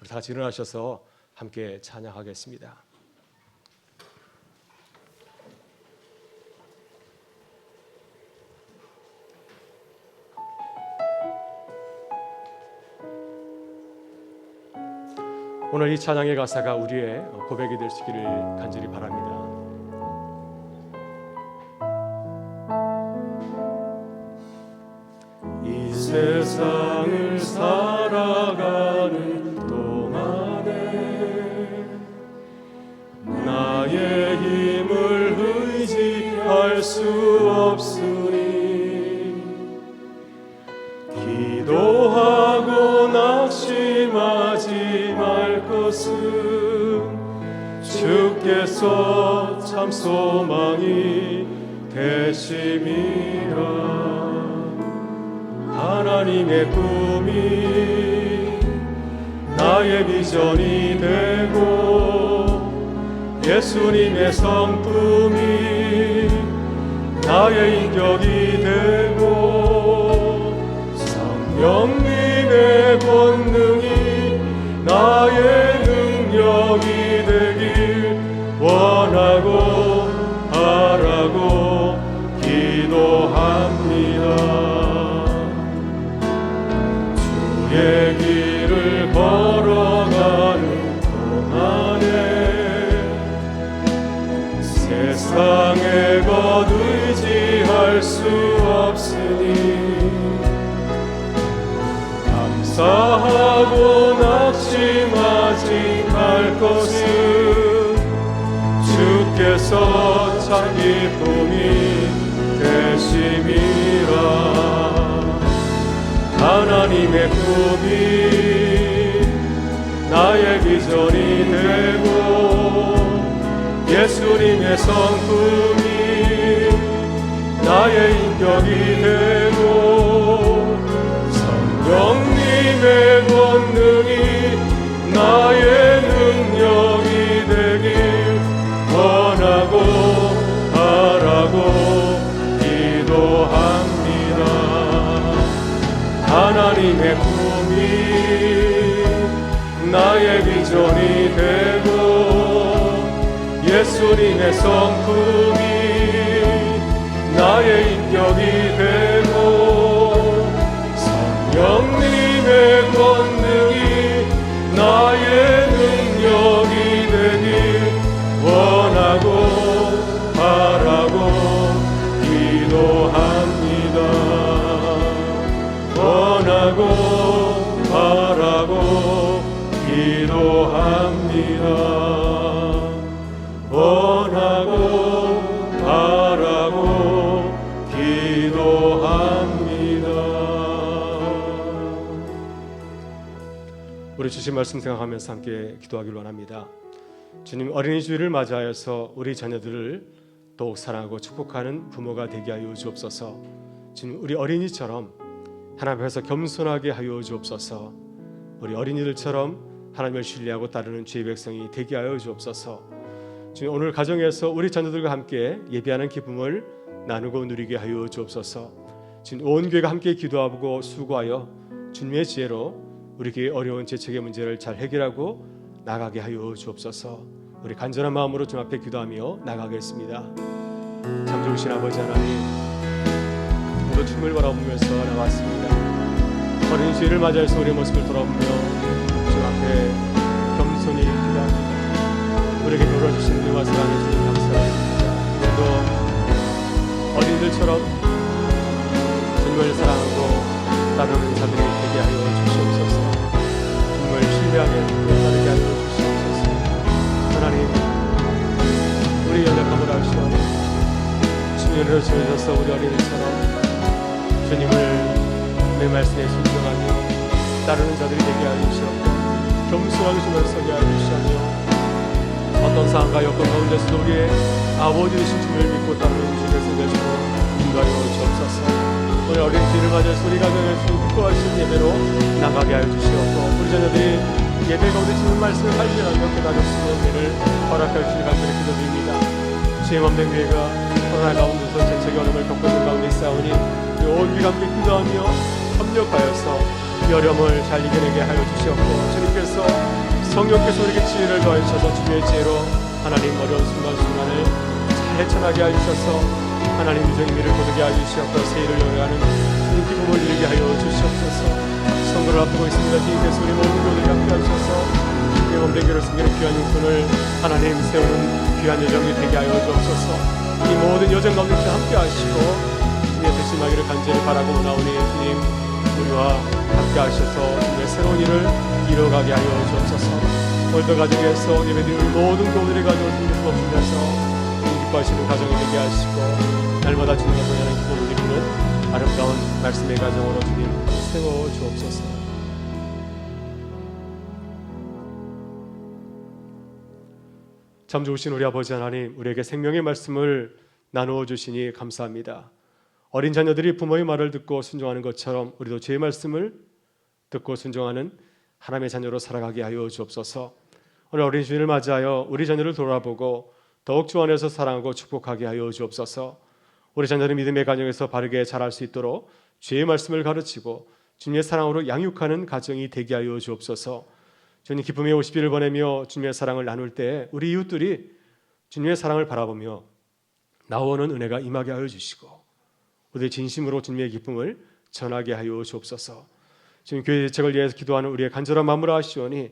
우리 다 같이 일어나셔서 함께 찬양하겠습니다. 오늘 이 찬양의 가사가 우리의 고백이 될 수 있기를 간절히 바랍니다. 이 세상을 살아가는 동안에 나의 힘을 의지할 수 없으니 기도하고 낙심하지 말 것은 주께서 참 소망이 되심이라. 하나님의 꿈이 나의 비전이 되고 예수님의 성품이 나의 인격이 되고 성령님의 권능이 나의 능력이 되길 원하고 바라고 기도합니다. 주의 길을 걸어가는 동안에 세상의 것 의지할 수 없으니 감사하고 낙심하지 말 것은 주께서 참 기쁨이 되심이라. 하나님의 꿈이 나의 비전이 되고 예수님의 성품이 나의 인격이 되고 성령님의 권능이 나의 능력이 되길 원하고 바라고 기도합니다. 하나님의 꿈이 나의 비전이 되고 예수님의 성품이 나의 인격이 되고 성령님의 권능이 나의 능력이 되길 원하고 바라고 기도합니다. 원하고 바라고 기도합니다. 원하고 바라고 기도합니다. 우리 주신 말씀 생각하면서 함께 기도하기를 원합니다. 주님, 어린이 주일을 맞이하여서 우리 자녀들을 더욱 사랑하고 축복하는 부모가 되게 하여 주옵소서. 주님, 우리 어린이처럼 하나님 앞에서 겸손하게 하여 주옵소서. 우리 어린이들처럼 하나님을 신뢰하고 따르는 주의 백성이 되게 하여 주옵소서. 주님, 오늘 가정에서 우리 자녀들과 함께 예배하는 기쁨을 나누고 누리게 하여 주옵소서. 주님, 온 교회가 함께 기도하고 수고하여 주님의 지혜로 우리 교회의 어려운 재척의 문제를 잘 해결하고 나가게 하여 주옵소서. 우리 간절한 마음으로 주님 앞에 기도하며 나가겠습니다. 참 좋으신 아버지 하나님, 오늘도 주님을 바라보면서 나왔습니다. 어린 주일을 맞이해서 우리의 모습을 돌아보며 주님 앞에 겸손히 기도합니다. 우리에게 놀아주신 은혜와 사랑해 주님 감사합니다. 오늘도 어린이들처럼 주님을 사랑하고 따르는 자들이 되게 하여 주시옵소서. 주님을 신뢰하게 따르게 하여 주시옵소서. 하나님, 우리 연약함을 아시오니 주님을 주셔서 우리 어린이처럼 주님을 내 말씀에 순종하며 따르는 자들이 되게 하여 주시옵고 겸손하게 주님을 서게 하여 주시오며 어떤 상황과 여건 가운데서도 우리의 아버지 되신 주님을 믿고 따르는 주님의 되시고 인도하여 주옵소서. 오늘 어린 주일을 맞이해서 우리 가정을 주님 기뻐하시는 예배로 나가게 하여 주시옵고 우리 자녀들이 예배 가운데 주님 말씀을 발견하며 깨달을 수 있는 은혜를 허락하여 주시기 간절히 기도드립니다. 주의 몸된 교회가 코로나 가운데서 재척의 어려움을 겪고 있는 가운데 있사오니 우리 온 교회가 함께 기도하며 협력하여서 이 어려움을 잘 이겨내게 하여 주시옵고 주님께서 성령께서 우리에게 지혜를 더하셔서 주의 지혜로 하나님 어려운 순간순간을 잘 헤쳐나게 하여 주셔서 하나님 유정의 미를 거두게 하여 주시옵고 세일을 열어가는 주님 기쁨을 누리게 하여 주시옵소서. 선거를 앞두고 있습니다. 주님께서 우리 모든 교회를 함께 하셔서 주의 몸된 교회를 섬기는 귀한 육군을 하나님 세우는 귀한 여정이 되게 하여 주옵소서. 이 모든 여정 가운데 함께 하시고 주님의 되심하기를 간절히 바라고 나오니 주님 우리와 함께 하셔서 주님의 새로운 일을 이뤄가게 하여 주옵소서. 오늘도 가정에서 예배드리는 모든 교우들의 가정을 주님께서 돕으면서 기뻐하시는 가정이 되게 하시고 날마다 주님 앞에 하는 기도를 드리는 아름다운 말씀의 가정으로 주님 세워 주옵소서. 참 좋으신 우리 아버지 하나님, 우리에게 생명의 말씀을 나누어 주시니 감사합니다. 어린 자녀들이 부모의 말을 듣고 순종하는 것처럼 우리도 주의 말씀을 듣고 순종하는 하나님의 자녀로 살아가게 하여 주옵소서. 오늘 어린 주일을 맞이하여 우리 자녀를 돌아보고 더욱 주 안에서 사랑하고 축복하게 하여 주옵소서. 우리 자녀들이 믿음의 가정에서 바르게 자랄 수 있도록 주의 말씀을 가르치고 주님의 사랑으로 양육하는 가정이 되게 하여 주옵소서. 주님 기쁨의 50일을 보내며 주님의 사랑을 나눌 때 우리 이웃들이 주님의 사랑을 바라보며 나오는 은혜가 임하게 하여 주시고 우리의 진심으로 주님의 기쁨을 전하게 하여 주옵소서. 지금 교회 대책을 위해서 기도하는 우리의 간절한 마음을 아시오니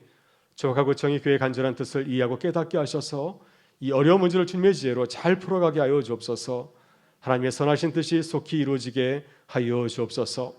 조각하고 정의 교회의 간절한 뜻을 이해하고 깨닫게 하셔서 이 어려운 문제를 주님의 지혜로 잘 풀어가게 하여 주옵소서. 하나님의 선하신 뜻이 속히 이루어지게 하여 주옵소서.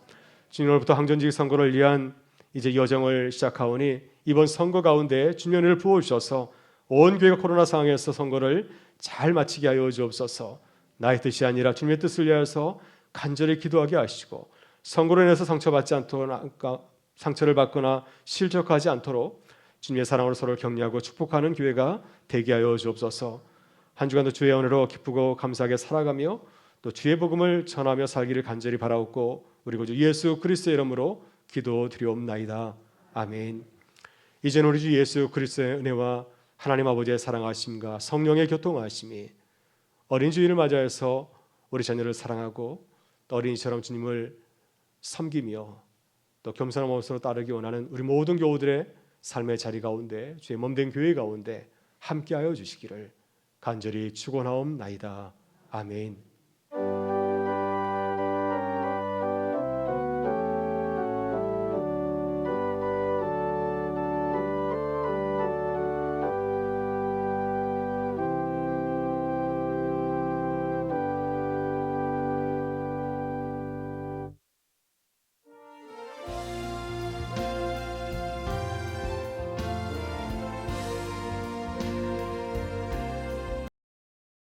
주님 오늘부터 항전직 선거를 위한 이제 여정을 시작하오니 이번 선거 가운데 주님의 은혜를 부어주셔서 온 교회가 코로나 상황에서 선거를 잘 마치게 하여 주옵소서. 나의 뜻이 아니라 주님의 뜻을 위하여서 간절히 기도하게 하시고 선거로 인해서 상처를 받거나 실족하지 않도록 주님의 사랑으로 서로를 격려하고 축복하는 교회가 되게 하여 주옵소서. 한 주간도 주의 은혜로 기쁘고 감사하게 살아가며 또 주의 복음을 전하며 살기를 간절히 바라옵고 우리 구주 예수 그리스도의 이름으로 기도드리옵나이다. 아멘. 이제는 우리 주 예수 그리스도의 은혜와 하나님 아버지의 사랑하심과 성령의 교통하심이 어린 주일을 맞이해서 우리 자녀를 사랑하고 또 어린이처럼 주님을 섬기며 또 겸손한 모습으로 따르기 원하는 우리 모든 교우들의 삶의 자리 가운데 주의 몸된 교회 가운데 함께하여 주시기를 간절히 축원하옵나이다. 아멘.